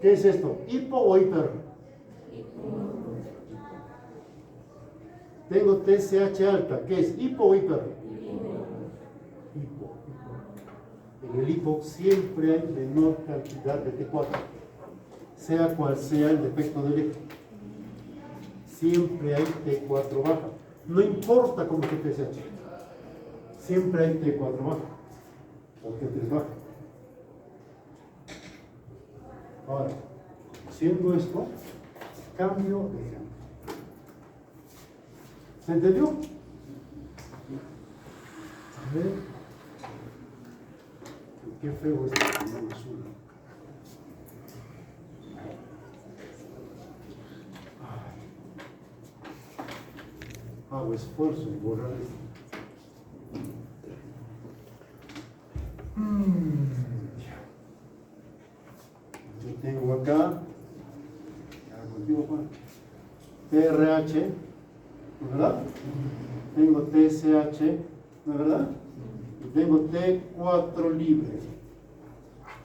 ¿Qué es esto? ¿Hipo o hiper? Tengo TSH alta. ¿Qué es? ¿Hipo o hiper? Hipo. En el hipo siempre hay menor cantidad de T4, sea cual sea el defecto del eje. Siempre hay T4 baja. No importa cómo esté TSH. Siempre hay T4 baja. O T3 baja. Ahora, siendo esto, cambio de ejemplo. ¿Se entendió? A ver. Qué feo este color azul. Hago esfuerzo en borrar esto. Yo tengo acá TRH, ¿no es verdad? Tengo TSH, ¿no es verdad? Y tengo T4 libre,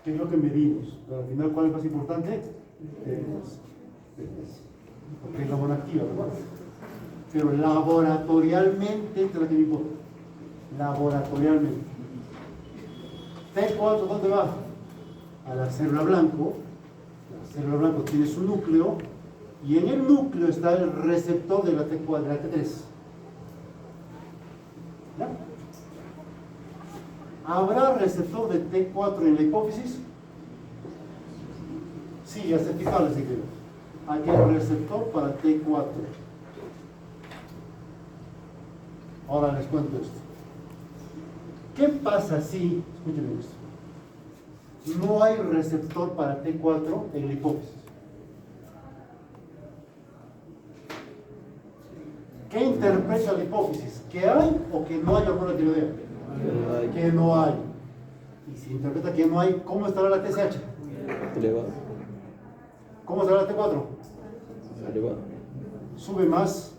que es lo que medimos. Pero al final, ¿cuál es más importante? Porque es la monactiva, ¿verdad? Pero laboratorialmente, esta es la que me importa. Laboratorialmente. T4, ¿dónde va? A la célula blanco. La célula blanco tiene su núcleo y en el núcleo está el receptor de la T4, de la T3. ¿Ya? ¿Habrá receptor de T4 en la hipófisis? Sí, ya se fijaron si quieren. Aquí hay receptor para T4. Ahora les cuento esto. ¿Qué pasa si, escúchenme esto, no hay receptor para T4 en la hipófisis? ¿Qué interpreta la hipófisis? ¿Que hay o que no hay alguna tiroidea? Que no hay. Y si interpreta que no hay, ¿cómo estará la TSH? Elevado. ¿Cómo estará la T4? Elevado. Sube más,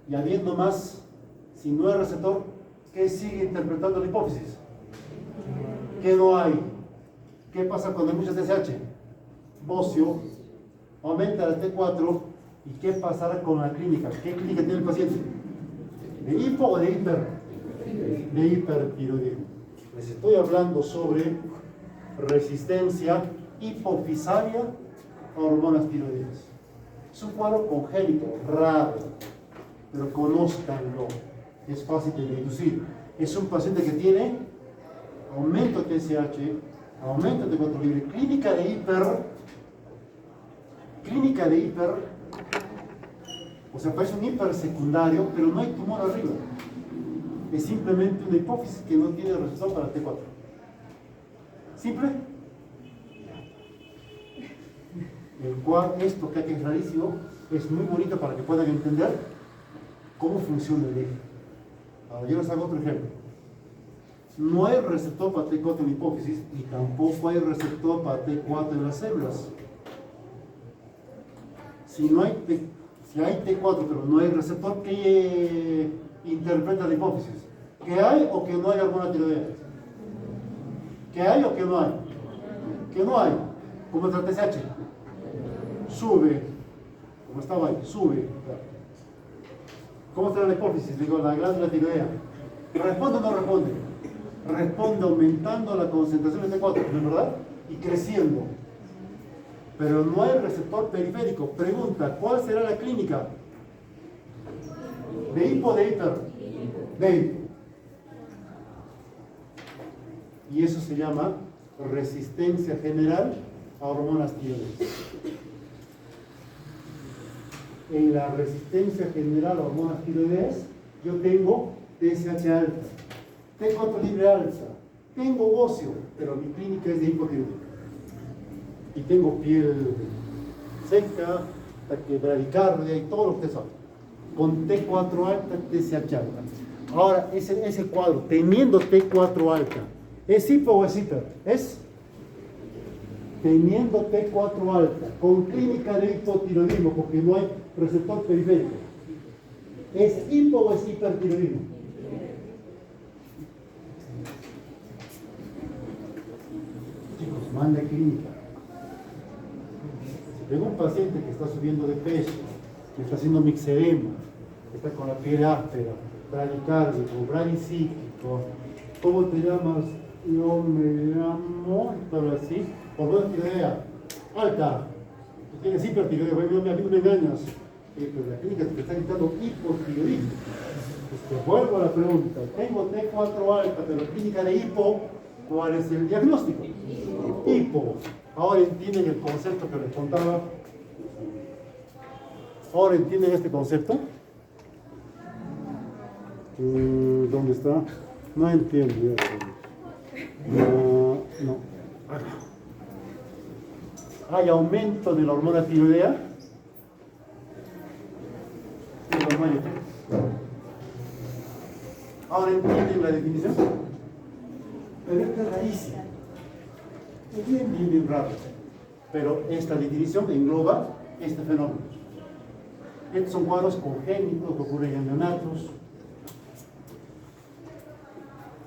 y habiendo más, si no hay receptor, ¿qué sigue interpretando la hipófisis? Que no hay. ¿Qué pasa cuando hay mucha TSH? Bocio, aumenta la T4, ¿y qué pasará con la clínica? ¿Qué clínica tiene el paciente? ¿De hipo o de hiper? De hipertiroidismo. Les estoy hablando sobre resistencia hipofisaria a hormonas tiroideas. Es un cuadro congénito, raro, pero conózcanlo. Es fácil de deducir. Es un paciente que tiene aumento de TSH, aumento de T4 libre, clínica de hiper, o sea, parece un hiper secundario, pero no hay tumor arriba. Es simplemente una hipófisis que no tiene receptor para T4. ¿Simple? El cual, esto que aquí es rarísimo, es muy bonito para que puedan entender cómo funciona el eje. Ahora yo les hago otro ejemplo. No hay receptor para T4 en la hipófisis y tampoco hay receptor para T4 en las células. Si hay T4 pero no hay receptor, ¿qué interpreta la hipófisis? ¿Que hay o que no hay alguna tiroidea? ¿Que hay o que no hay? Que no hay. ¿Cómo está TSH? Sube. Como estaba ahí, sube. ¿Cómo está la hipófisis? Digo, la glándula tiroidea. ¿Responde o no responde? Responde aumentando la concentración de T4, ¿no es verdad? Y creciendo. Pero no hay receptor periférico. Pregunta, ¿cuál será la clínica? ¿De hipo o de hiper? De hipo. Y eso se llama resistencia general a hormonas tiroideas. En la resistencia general a hormonas tiroideas, yo tengo TSH alta, T4 libre alta, tengo bocio, pero mi clínica es de hipotiroidismo. Y tengo piel seca, taquicardia y todo lo que ustedes saben. Con T4 alta, TSH alta. Ahora, ese cuadro, teniendo T4 alta, ¿es hipo o es hiper? Es teniendo T4 alta, con clínica de hipotiroidismo, porque no hay receptor periférico. ¿Es hipo o es hipertiroidismo? Chicos, manda clínica. Si tengo un paciente que está subiendo de peso, que está haciendo mixedema, que está con la piel áspera, bradicárdico, bradicíclico, ¿cómo te llamas? Yo me llamo, pero así, hormona tiroidea alta. Tú tienes hipertiroidismo, a mí no me engañas. Pero la clínica te está gritando hipotiroidismo. Pues te vuelvo a la pregunta. Tengo T4 alta, pero clínica de hipo, ¿cuál es el diagnóstico? Hipo. Ahora entienden el concepto que les contaba. Ahora entienden este concepto. ¿Dónde está? No entiendo. Ya. No. Acá. Hay aumento de la hormona tiroidea. Y hormona. Ahora entienden la definición. Pero esta es raíz. Es bien raro. Pero esta definición engloba este fenómeno. Estos son cuadros congénitos que ocurren en neonatos.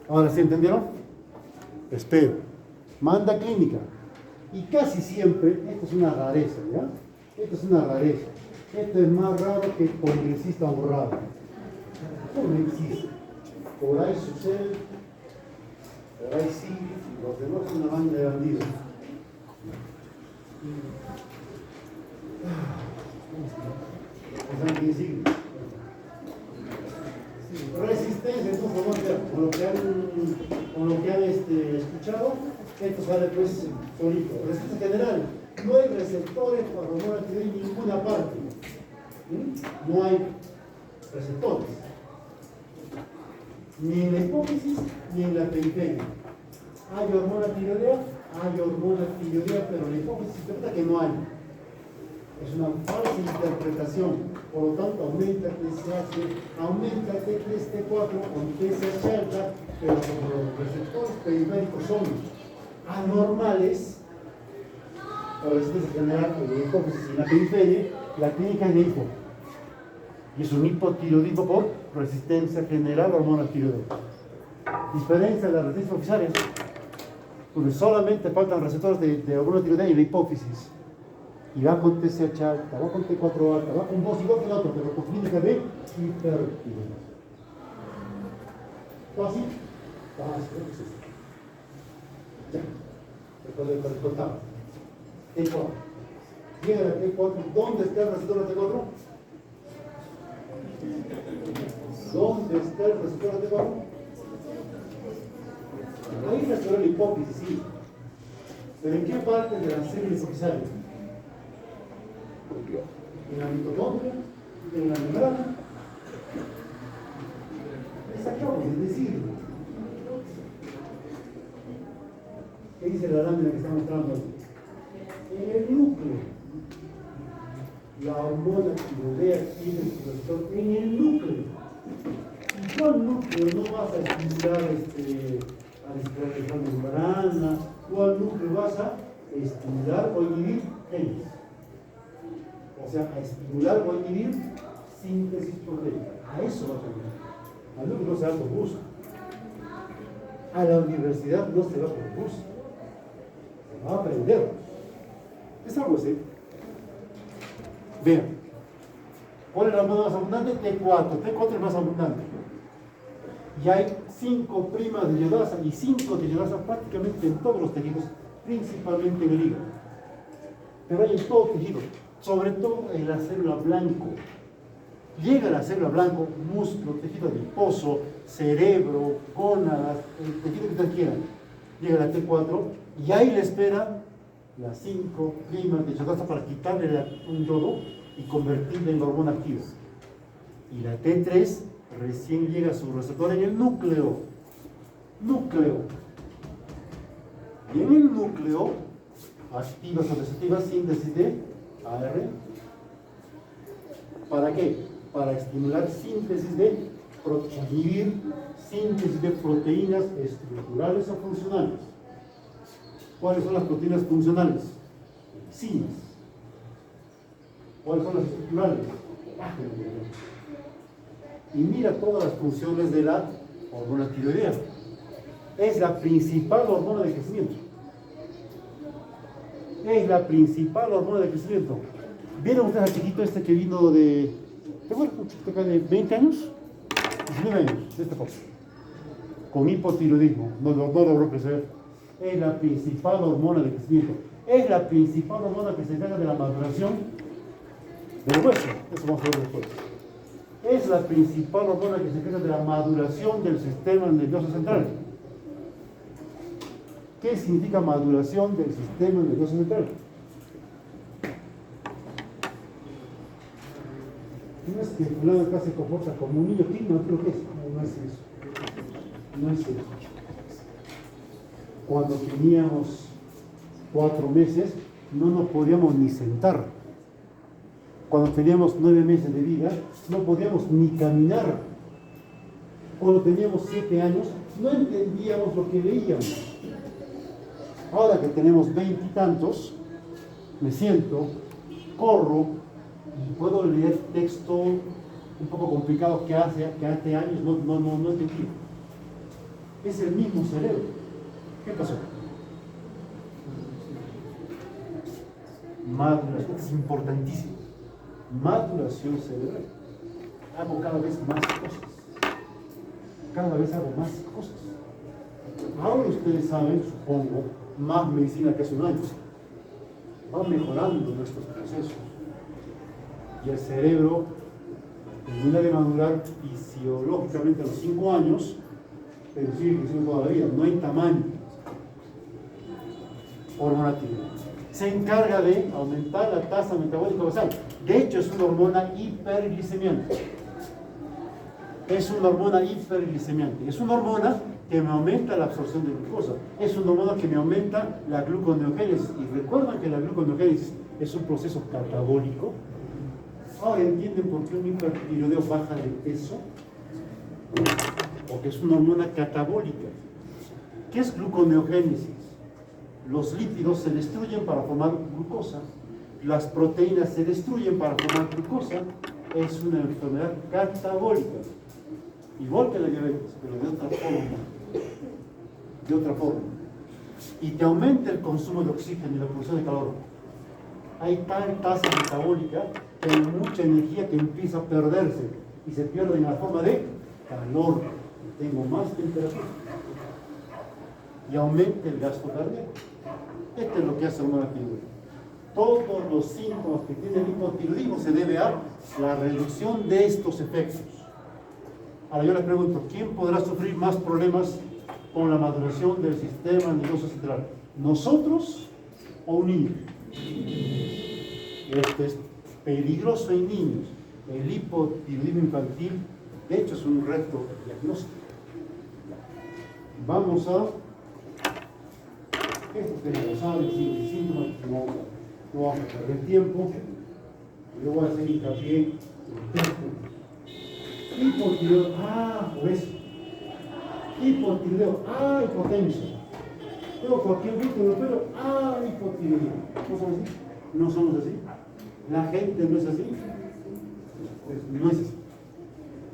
¿Ahora sí entendieron? Espero. Manda clínica. Y casi siempre, esto es una rareza, ¿ya? Esto es una rareza. Esto es más raro que congresista honrado. Esto no existe. Por ahí sucede, por ahí sí, los demás son una banda de bandidos. ¿Saben quién sigue? Resistencia, entonces, con lo que han escuchado, esto sale pues solito. Resistencia general, no hay receptores para hormona tiroidea en ninguna parte. No hay receptores. Ni en la hipófisis ni en la periferia. Hay hormona tiroidea, pero en la hipófisis se trata que no hay. Es una falsa interpretación. Por lo tanto, aumenta TSH, aumenta T3, T4 con TSH alta, pero como los receptores periféricos son anormales, para la resistencia general en la hipófisis y en la periferia, la clínica es de hipo. Y es un hipotiroidismo por resistencia general a hormona tiroidea. Diferencia de la resistencia oficial, donde solamente faltan receptores de hormona tiroidea y la hipófisis. Y va con TSH alta, va con T4 alta, va con voz igual que el otro, pero con clínica de hipertiroidismo. ¿Fácil? Fácil, creo que sí. Ya. Después de cortar. T4. Llega la T4. ¿Dónde está el receptor de T4? ¿Dónde está el receptor de T4? Ahí restauró la hipófisis, sí. ¿Pero en qué parte de la célula hipofisal? En la mitocondria, en la membrana. Es acá, es decir, ¿qué dice la lámina que está mostrando aquí? En el núcleo, la hormona tiroidea tiene su receptor en el núcleo. ¿Y cuál núcleo no vas a estimular a estimular la membrana? ¿Cuál núcleo vas a estimular o inhibir genes? O sea, a estimular o inhibir síntesis proteica. A eso va a tener. Al núcleo no se va por bus. A la universidad no se va por bus. Se va a aprender. Es algo así. Vean. ¿Cuál es la más abundante? T4. T4 es más abundante. Y hay 5' de iodasa y 5 de iodasa prácticamente en todos los tejidos, principalmente en el hígado. Pero hay en todo tejido, sobre todo en la célula blanco. Llega la célula blanco, músculo, tejido adiposo, cerebro, gónadas, el tejido que ustedes quieran. Llega la T4 y ahí le espera las 5' de iodasa para quitarle un yodo y convertirla en la hormona activa. Y la T3 recién llega a su receptor en el núcleo. Y en el núcleo activa o desactiva síntesis de AR. ¿Para qué? Para estimular síntesis de inhibir síntesis de proteínas estructurales o funcionales. ¿Cuáles son las proteínas funcionales? Cinas. ¿Cuáles son las estructurales? Y mira todas las funciones de la hormona tiroidea. Es la principal hormona de crecimiento. Es la principal hormona de crecimiento. ¿Vieron ustedes al chiquito este que vino de... ¿Qué fue? Un chiquito acá de 20 años? 19 años, de esta forma. Con hipotiroidismo. No logró crecer. Es la principal hormona de crecimiento. Es la principal hormona que se encarga de la maduración del hueso. Eso vamos a ver después. Es la principal hormona que se encarga de la maduración del sistema nervioso central. ¿Qué significa maduración del sistema nervioso central? No es que fulano acá se comporta como un niño, ¿qué? No creo que es. No es eso. No es eso. Cuando teníamos 4 meses, no nos podíamos ni sentar. Cuando teníamos 9 meses de vida, no podíamos ni caminar. Cuando teníamos 7 años, no entendíamos lo que leíamos. Ahora que tenemos 20 y tantos, me siento, corro y puedo leer texto un poco complicado que hace años no entendí. Es el mismo cerebro. ¿Qué pasó? Maduración, es importantísimo. Maduración cerebral. Hago cada vez más cosas. Cada vez hago más cosas. Ahora ustedes saben, supongo, más medicina que hace un año. Va mejorando nuestros procesos. Y el cerebro termina de madurar fisiológicamente a los 5 años, pero sigue creciendo toda la vida, no en tamaño. Hormona tiroides. Se encarga de aumentar la tasa metabólica basal. De hecho, es una hormona hiperglicemiante. Es una hormona hiperglicemiante. Es una hormona que me aumenta la absorción de glucosa. Es una hormona que me aumenta la gluconeogénesis. Y recuerdan que la gluconeogénesis es un proceso catabólico. Ahora entienden por qué un hipertiroideo baja de peso. Porque es una hormona catabólica. ¿Qué es gluconeogénesis? Los lípidos se destruyen para formar glucosa. Las proteínas se destruyen para formar glucosa. Es una enfermedad catabólica. Igual que la diabetes, pero de otra forma. De otra forma. Y te aumenta el consumo de oxígeno y la producción de calor. Hay tal tasa metabólica que hay mucha energía que empieza a perderse y se pierde en la forma de calor. Tengo más temperatura. Y aumenta el gasto cardíaco. Esto es lo que hace la hormona tiroides. Todos los síntomas que tiene el hipotiroidismo se debe a la reducción de estos efectos. Ahora yo les pregunto, ¿quién podrá sufrir más problemas con la maduración del sistema nervioso central? ¿Nosotros o un niño? Esto es peligroso en niños. El hipotiroidismo infantil, de hecho, es un reto diagnóstico. Vamos a... Esto ustedes lo saben, síntomas, no vamos a perder tiempo. Yo voy a hacer hincapié en el texto. Hipotiroideo, obeso. Hipotiroideo, hipotenso. Tengo cualquier vínculo, pero hipotiroideo. ¿No somos así? ¿No somos así? ¿La gente no es así? Pues no es así.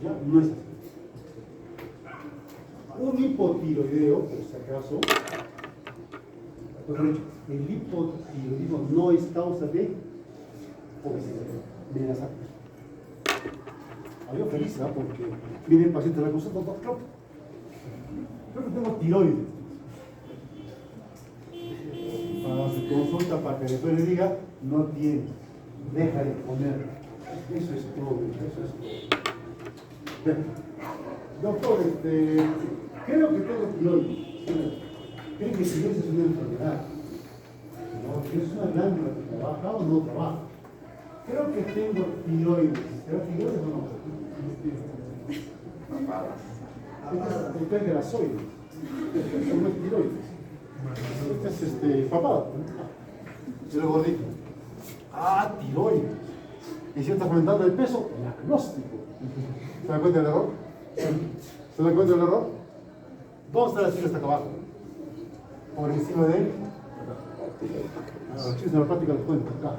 ¿Ya? No es así. Un hipotiroideo, por si acaso, mejor dicho, el hipotiroidismo no es causa de obesidad, de la salud. Yo feliz, porque vienen pacientes a la consulta, doctor, creo que tengo tiroides. Para su consulta, para que después le diga, no tiene, deja de comer. Eso es todo, eso es todo. Bien. Doctor, creo que tengo tiroides. ¿Cree que tiroides es una enfermedad? No, es una glándula que trabaja o no trabaja. Creo que tengo tiroides. ¿Será tiroides o no? Esto es grasoide. Esto no es tiroides. Esto es papada. Y el gordito. Tiroides. Y si estás comentando el peso, diagnóstico. ¿Se dan cuenta del error? ¿Se dan cuenta del error? ¿Dónde está la sigla hasta acá abajo? Por encima de él. Los chicos de la práctica les cuento acá.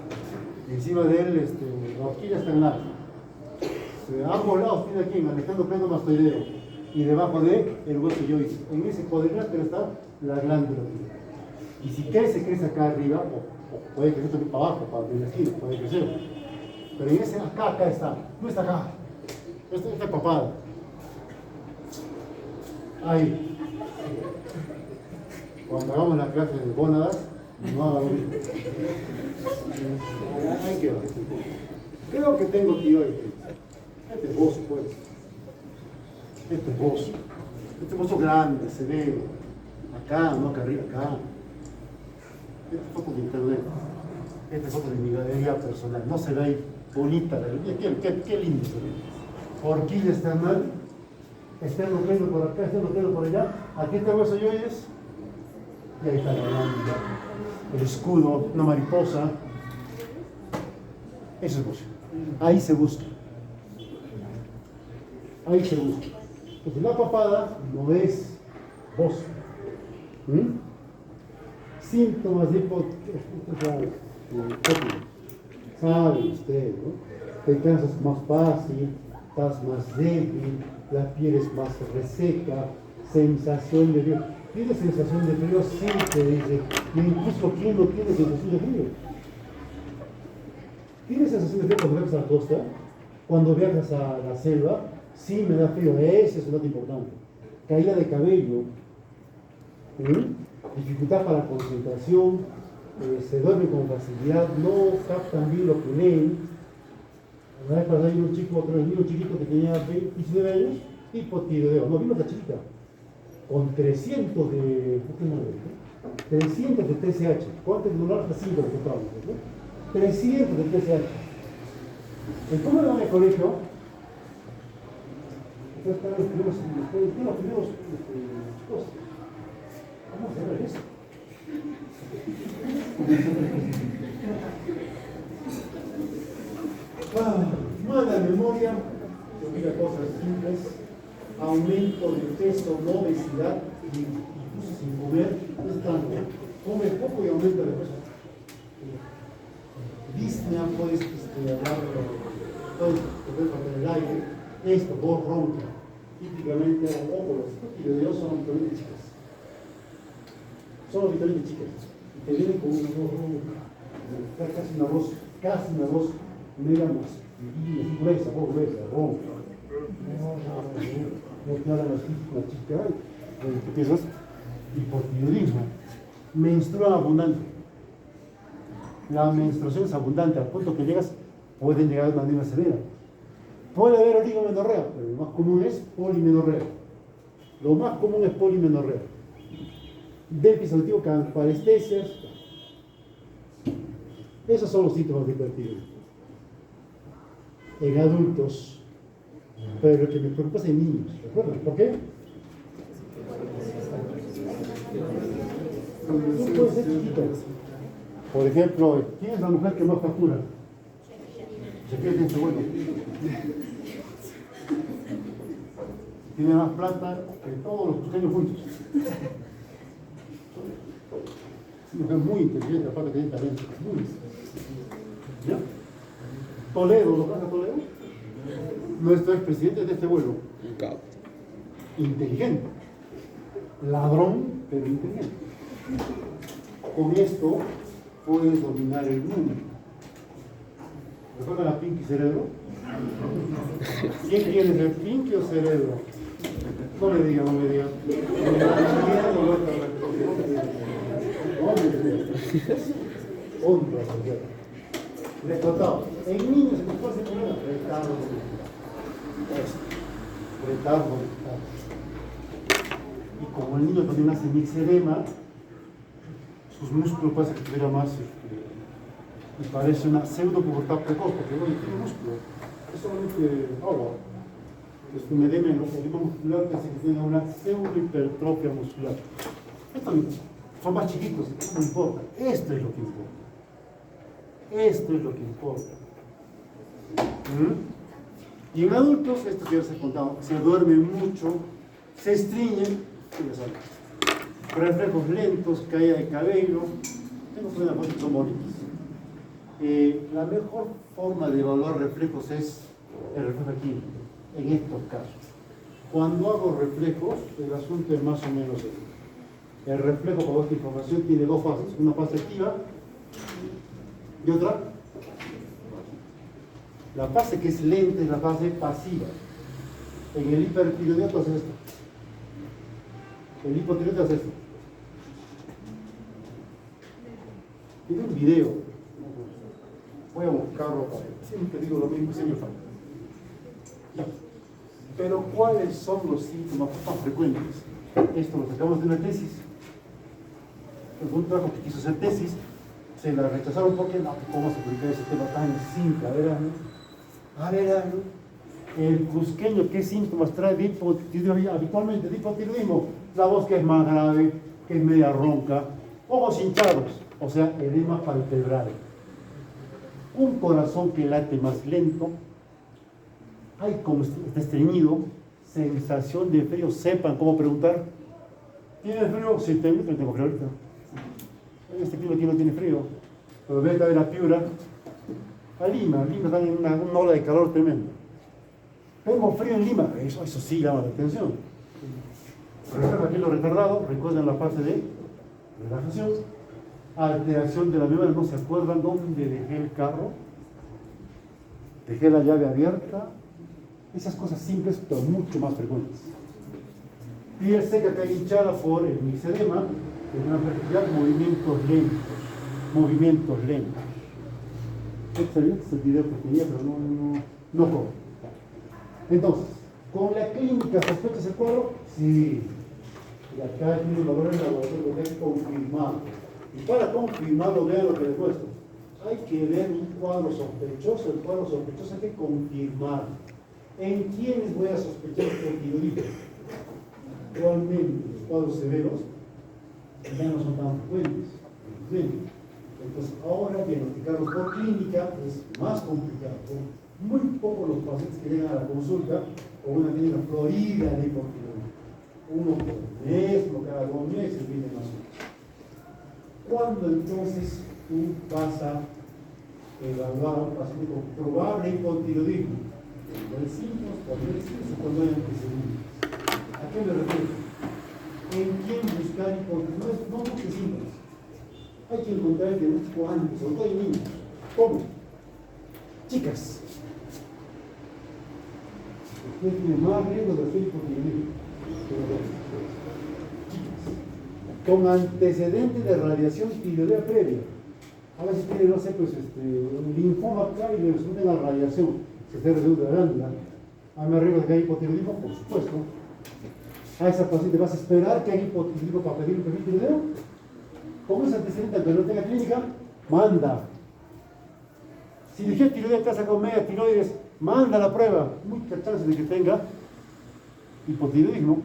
Encima de él, la horquilla está en la. Ambos lados tiene aquí, manejando pleno mastoideo. Y debajo de el hueso yoides. En ese cuadrilátero está la glándula. Y si crece acá arriba, o puede crecer también para abajo, para la esquina, puede crecer. Pero en ese, acá está. No está acá. Esta es papada. Ahí. Cuando hagamos la clase de gónadas, no haga lo mismo. Ahí quedó. Creo que tengo tiroides. Este es bozo, pues. Este es bozo. Este bozo grande, se ve. Acá, no acá arriba, acá. Esta es foto de internet. Esta es foto de mi galería personal. No se ve ahí bonita la galería. Qué lindo se ve. Horquilla external. Externo pleno por acá, externo pleno por allá. Aquí está el hueso yoides. Y ahí está la lámpara, el escudo, una mariposa. Eso es bocio. Ahí se busca. Ahí se busca. Entonces la papada no es bocio. Síntomas de hipotiroidismo. Sabe usted, ¿no? Te cansas más fácil, estás más débil, la piel es más reseca, sensación de frío. ¿Tiene sensación de frío? Sí, te dice. Y incluso, ¿quién no tiene sensación de frío? ¿Tienes sensación de frío cuando viajas a la costa? Cuando viajas a la selva, sí me da frío. Ese es un dato importante. Caída de cabello, dificultad para la concentración, se duerme con facilidad, no captan bien lo que leen. Una vez pasada un chico, otro niño chiquito que tenía 19 años, hipotiroideo, no, vino otra chiquita, con 300 de, 300 de TSH. ¿Cuánto es el hasta 5 lo encontramos? 300 de TSH. ¿En cómo le van al colegio? Entonces están los primeros chicos. Vamos a ver eso. Mala memoria, mira cosas simples, aumento de peso, no obesidad, incluso sin comer, es tanto. Come poco y aumenta de peso. Disnea, puedes hablar, puedes perder el aire, esto, voz ronca. Típicamente, ojo, los hipotiroideos son habitualmente chicas. Son habitualmente chicas. Y te vienen con una voz ronca, casi una voz mega más. Y gruesa, voz gruesa, ronca. No te hablan así con la chica, empiezas hipotiroidismo. Menstrua abundante. La menstruación es abundante, al punto que pueden llegar de manera severa. Puede haber oligomenorrea, pero lo más común es polimenorrea. Lo más común es polimenorrea. Déficit auditivo, parestesias. Esos son los síntomas de hipertiroidismo. En adultos, pero lo que me preocupa es en niños. ¿Recuerdan? ¿Por qué? Tú puedes ser chiquito. Por ejemplo, ¿quién es la mujer que más factura? Se pierde este bueno. Tiene más plata que todos los pequeños juntos. Es una mujer muy inteligente, aparte tiene talento. ¿Ya? Toledo, ¿lo pasa Toledo? Nuestro expresidente de este vuelo. Un capo. Inteligente. Ladrón, pero inteligente. Con esto puedes dominar el mundo. ¿Recuerdan a Pinky Cerebro? ¿Quién quiere ser Pinky o Cerebro? No me digan. Explotado. En niños se puede hacer problema. Retardo. Y como el niño tiene una semixedema, sus músculos parece que tuviera más, y parece una pseudo-pubertad precoz, porque no tiene músculo, es solamente agua. Es un edema en los edema muscular que hace que tenga una pseudo-hipertrofia muscular. Estos son más chiquitos, no importa. Esto es lo que importa. Esto es lo que importa. Y en adultos, esto que ya se ha contado, se duermen mucho, se estreñen, ya saben. Reflejos lentos, caída de cabello, tengo problemas con somónicos. La mejor forma de evaluar reflejos es el reflejo aquí, en estos casos. Cuando hago reflejos, el asunto es más o menos así. El reflejo, para esta información, tiene dos fases, una fase activa y otra. La fase que es lenta es la fase pasiva. En el hipertiroideo hace esto. El hipotiroideo hace esto. Tiene un video. Voy a buscarlo para ver. Siempre digo lo mismo, siempre falta. Ya. Pero ¿cuáles son los síntomas más frecuentes? Esto lo sacamos de una tesis. Un trabajo que quiso hacer tesis, se la rechazaron porque no, ¿cómo se publica ese tema tan simple? A ver, el cusqueño, ¿qué síntomas trae de hipotiroidismo? Habitualmente de hipotiroidismo, la voz que es más grave, que es media ronca, ojos hinchados, o sea, edema palpebral, un corazón que late más lento, hay como está estreñido, sensación de frío, sepan cómo preguntar. ¿Tiene frío? Sí, tengo frío ahorita. En este clima aquí no tiene frío. Pero vete a ver a Piura, a Lima están en una ola de calor tremenda. Tengo frío en Lima, eso sí llama la atención. Recuerden aquí lo retardado, recuerden la fase de relajación, alteración de la memoria, no se acuerdan dónde dejé el carro, dejé la llave abierta, esas cosas simples pero mucho más frecuentes. Piel seca que hinchada por el mixedema, en una fertilidad, movimientos lentos. Este es el video que tenía, pero no corre. Entonces, ¿con la clínica sospechas el cuadro? Sí. Y acá tiene un valor en el laboratorio que hay que confirmar. Y para confirmarlo, vean lo que les muestro. Hay que ver un cuadro sospechoso. El cuadro sospechoso hay que confirmar. ¿En quiénes voy a sospechar el tiroidismo? Actualmente, los cuadros severos ya no son tan frecuentes. Entonces, ahora diagnosticarlos por clínica es más complicado. Muy pocos los pacientes que llegan a la consulta con una clínica florida de hipotiroidismo. Uno por mes, uno cada 2 meses, viene más o menos. ¿Cuándo entonces tú vas a evaluar a un paciente con probable hipotiroidismo? Cuando hay síntomas, cuando hay antecedentes. ¿A qué me refiero? ¿En quién buscar hipotiroidismo? No busques síntomas. Hay que encontrar el diagnóstico antes, sobre todo en niños. ¿Cómo? Chicas. Usted tiene más riesgo de hacer hipotiroidismo. Con antecedentes de radiación tiroidea previa. A veces tiene, no sé, pues un linfoma acá y le resulta la radiación. Se está reduciendo la glándula. ¿Hay más riesgo de que haya hipotiroidismo? Por supuesto. A esa paciente vas a esperar que haya hipotiroidismo para pedir un perfil tiroideo. Con ese antecedente, aunque no tenga clínica, manda. Si dije tiroidea te ha sacado media tiroides, manda la prueba. Mucha chance de que tenga hipotiroidismo.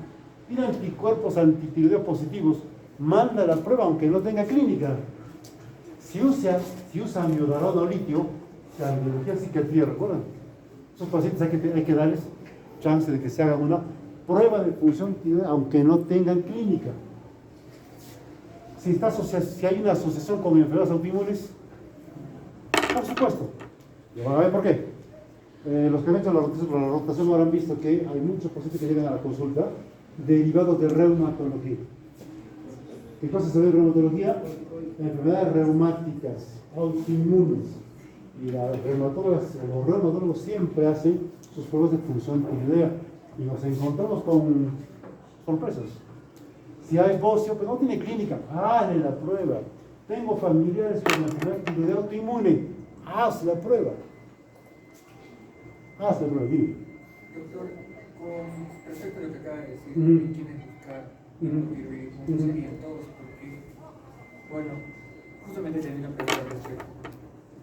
Tiene anticuerpos antitiroideos positivos, manda la prueba aunque no tenga clínica. Si usa miodarona o litio, cardiología, psiquiatría, ¿recuerdan? Esos pacientes hay que darles chance de que se hagan una prueba de función tiroidea aunque no tengan clínica. Si hay una asociación con enfermedades autoinmunes, por supuesto. Y van a ver por qué. Los que han hecho la rotación habrán visto que hay muchos pacientes que llegan a la consulta derivados de reumatología. ¿Qué cosa se ve de reumatología? Enfermedades reumáticas, autoinmunes. Y los reumatólogos siempre hacen sus pruebas de función tiroidea y nos encontramos con sorpresas. Si hay bocio, pero no tiene clínica, hazle la prueba. Tengo familiares con enfermedad tiroidea autoinmune, haz la prueba. Haz la prueba, dime. Doctor, con respecto a lo que acaba de decir, quieren buscar hipotiroidismo, no serían todos, porque, bueno, justamente tenía una pregunta al respecto.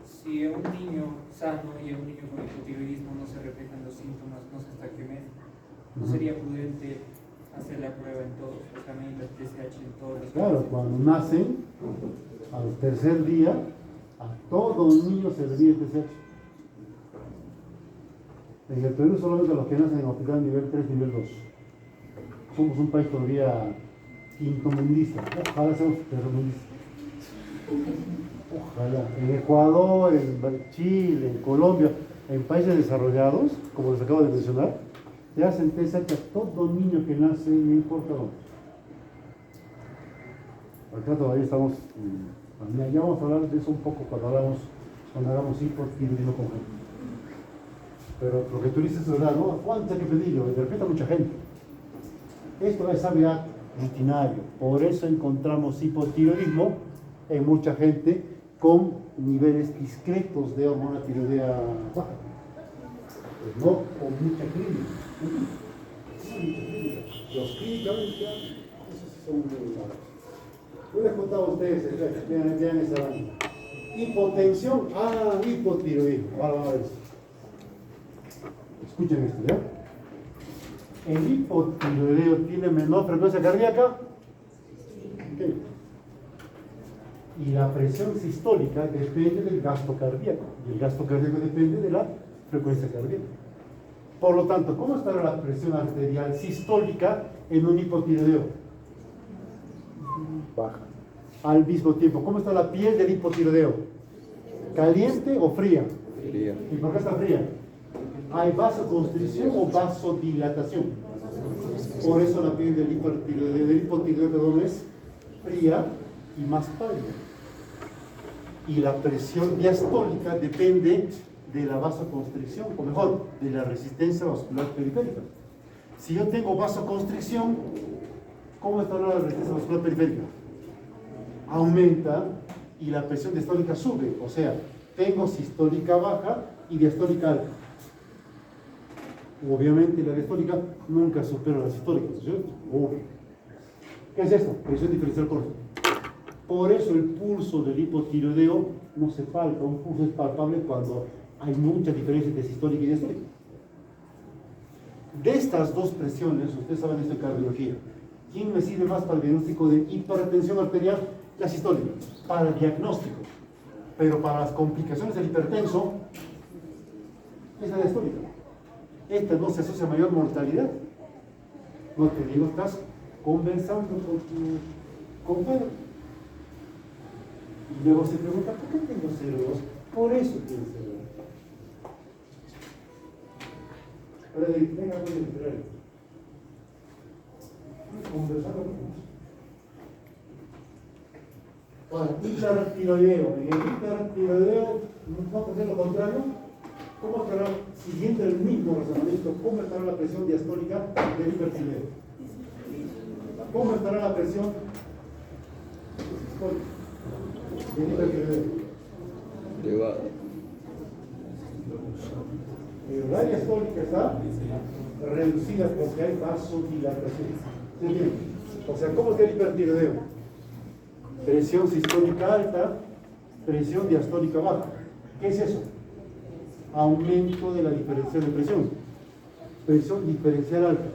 Si a un niño sano y a un niño con hipotiroidismo no se reflejan los síntomas, no sé hasta qué mes, ¿no sería prudente hacer la prueba en todos, o sea, medir la TSH en todos los Claro, casos? cuando nacen, al tercer día, a todo niño se le mide TSH. En el Perú solamente los que nacen en hospital nivel 3, nivel 2. Somos un país todavía quintomundista. Ojalá seamos tercermundistas. Ojalá. En Ecuador, en Chile, en Colombia, en países desarrollados, como les acabo de mencionar, te hacen TSH a todo niño que nace, no importa dónde. Acá todavía estamos, ya vamos a hablar de eso un poco cuando hagamos hipotiroidismo congénito. Pero lo que tú dices es verdad, ¿no? ¿Cuánto hay que pedirlo? De repente a mucha gente. Esto es ABA rutinario. Por eso encontramos hipotiroidismo en mucha gente con niveles discretos de hormona tiroidea baja. Pues no con mucha clínica. Los clínicamente, esos sí son muy raros. Yo les contaba a ustedes, vean esa banda. Hipotensión, hipotiroidismo. Ahora vamos a ver esto. Escuchen esto, ¿ya? ¿El hipotiroideo tiene menor frecuencia cardíaca? ¿Qué Y la presión sistólica depende del gasto cardíaco. Y el gasto cardíaco depende de la frecuencia cardíaca. Por lo tanto, ¿cómo estará la presión arterial sistólica en un hipotiroideo? Baja. Al mismo tiempo, ¿cómo está la piel del hipotiroideo? ¿Caliente o fría? Fría. ¿Y por qué está fría? ¿Hay vasoconstricción o vasodilatación? Por eso la piel del hipotiroideo es fría y más pálida. Y la presión diastólica depende de la vasoconstricción, o mejor, de la resistencia vascular periférica. Si yo tengo vasoconstricción, ¿cómo estará la resistencia vascular periférica? Aumenta y la presión diastólica sube, o sea, tengo sistólica baja y diastólica alta. Obviamente la diastólica nunca supera la sistólica, ¿no es cierto? Obvio. ¿Qué es esto? Presión diferencial corta. Por eso el pulso del hipotiroideo no se palpa, un pulso es palpable cuando hay mucha diferencia entre sistólica y diastólica. De estas dos presiones, ustedes saben esto de cardiología, ¿quién me sirve más para el diagnóstico de hipertensión arterial? La sistólica, para el diagnóstico. Pero para las complicaciones del hipertenso, es la diastólica. Esta no se asocia a mayor mortalidad. No te digo, estás conversando con tu compañero. Y luego se pregunta, ¿por qué tengo CO2? Por eso tengo CO2. Ahora le digo, venga, voy a esperar. Conversando con nosotros. Ahora, hipertiroideo. En el hipertiroideo, ¿vamos a hacer lo contrario? ¿Cómo estará, siguiendo el mismo razonamiento, cómo estará la presión diastólica del hipertiroideo? ¿Cómo estará la presión del hipertiroideo? Elevada. La diastólica está reducida porque hay vasodilatación. ¿Sí entienden? O sea, ¿cómo está el hipertiroideo? Presión sistólica alta, presión diastólica baja. ¿Qué es eso? Aumento de la diferencial de presión. Presión diferencial alta.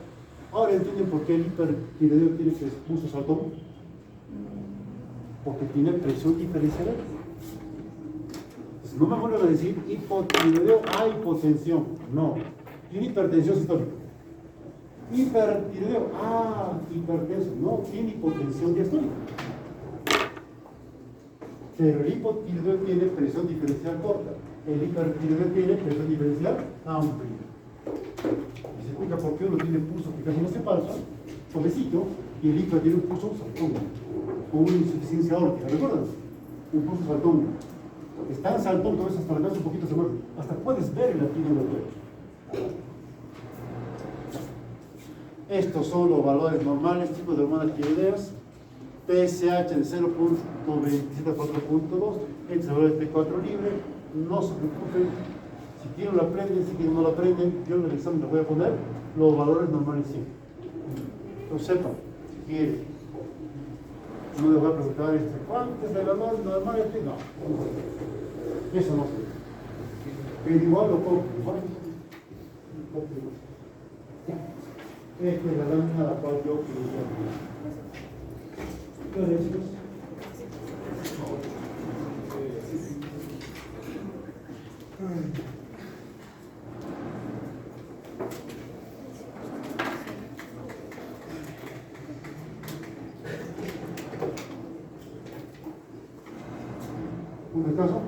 Ahora entienden por qué el hipertiroideo tiene ese pulso saltón. Porque tiene presión diferencial alta. Entonces, no me vuelvan a decir hipotiroideo a hipotensión. No. Tiene hipertensión sistólica. Hipertiroideo hipertenso. No, tiene hipotensión diastólica. Pero el hipotiroideo tiene presión diferencial corta. El hipertiroideo tiene presión diferencial amplia. Y se explica por qué uno tiene pulso que casi no se palpa, suavecito, y el hiper tiene un pulso saltón, con una insuficiencia aórtica. ¿Recuerdan? Un pulso saltón. Es tan saltón que a veces hasta la cabeza un poquito se mueve. Hasta puedes ver el latido en el cuello. Estos son los valores normales, chicos, de hormonas tiroideas. PSH de 0.27 a 4.2, este valor de T4 libre. No se preocupen, si quieren lo aprenden, si quieren no lo aprenden, yo en el examen les voy a poner los valores normales siempre. Lo sepan, si quieren. No les voy a preguntar ¿cuánto es el valor normal? No, eso no sé. Pero igual lo compro, ¿vale? Esta es la lámina a la cual yo quería. ¿Qué decimos? ¿Un descanso?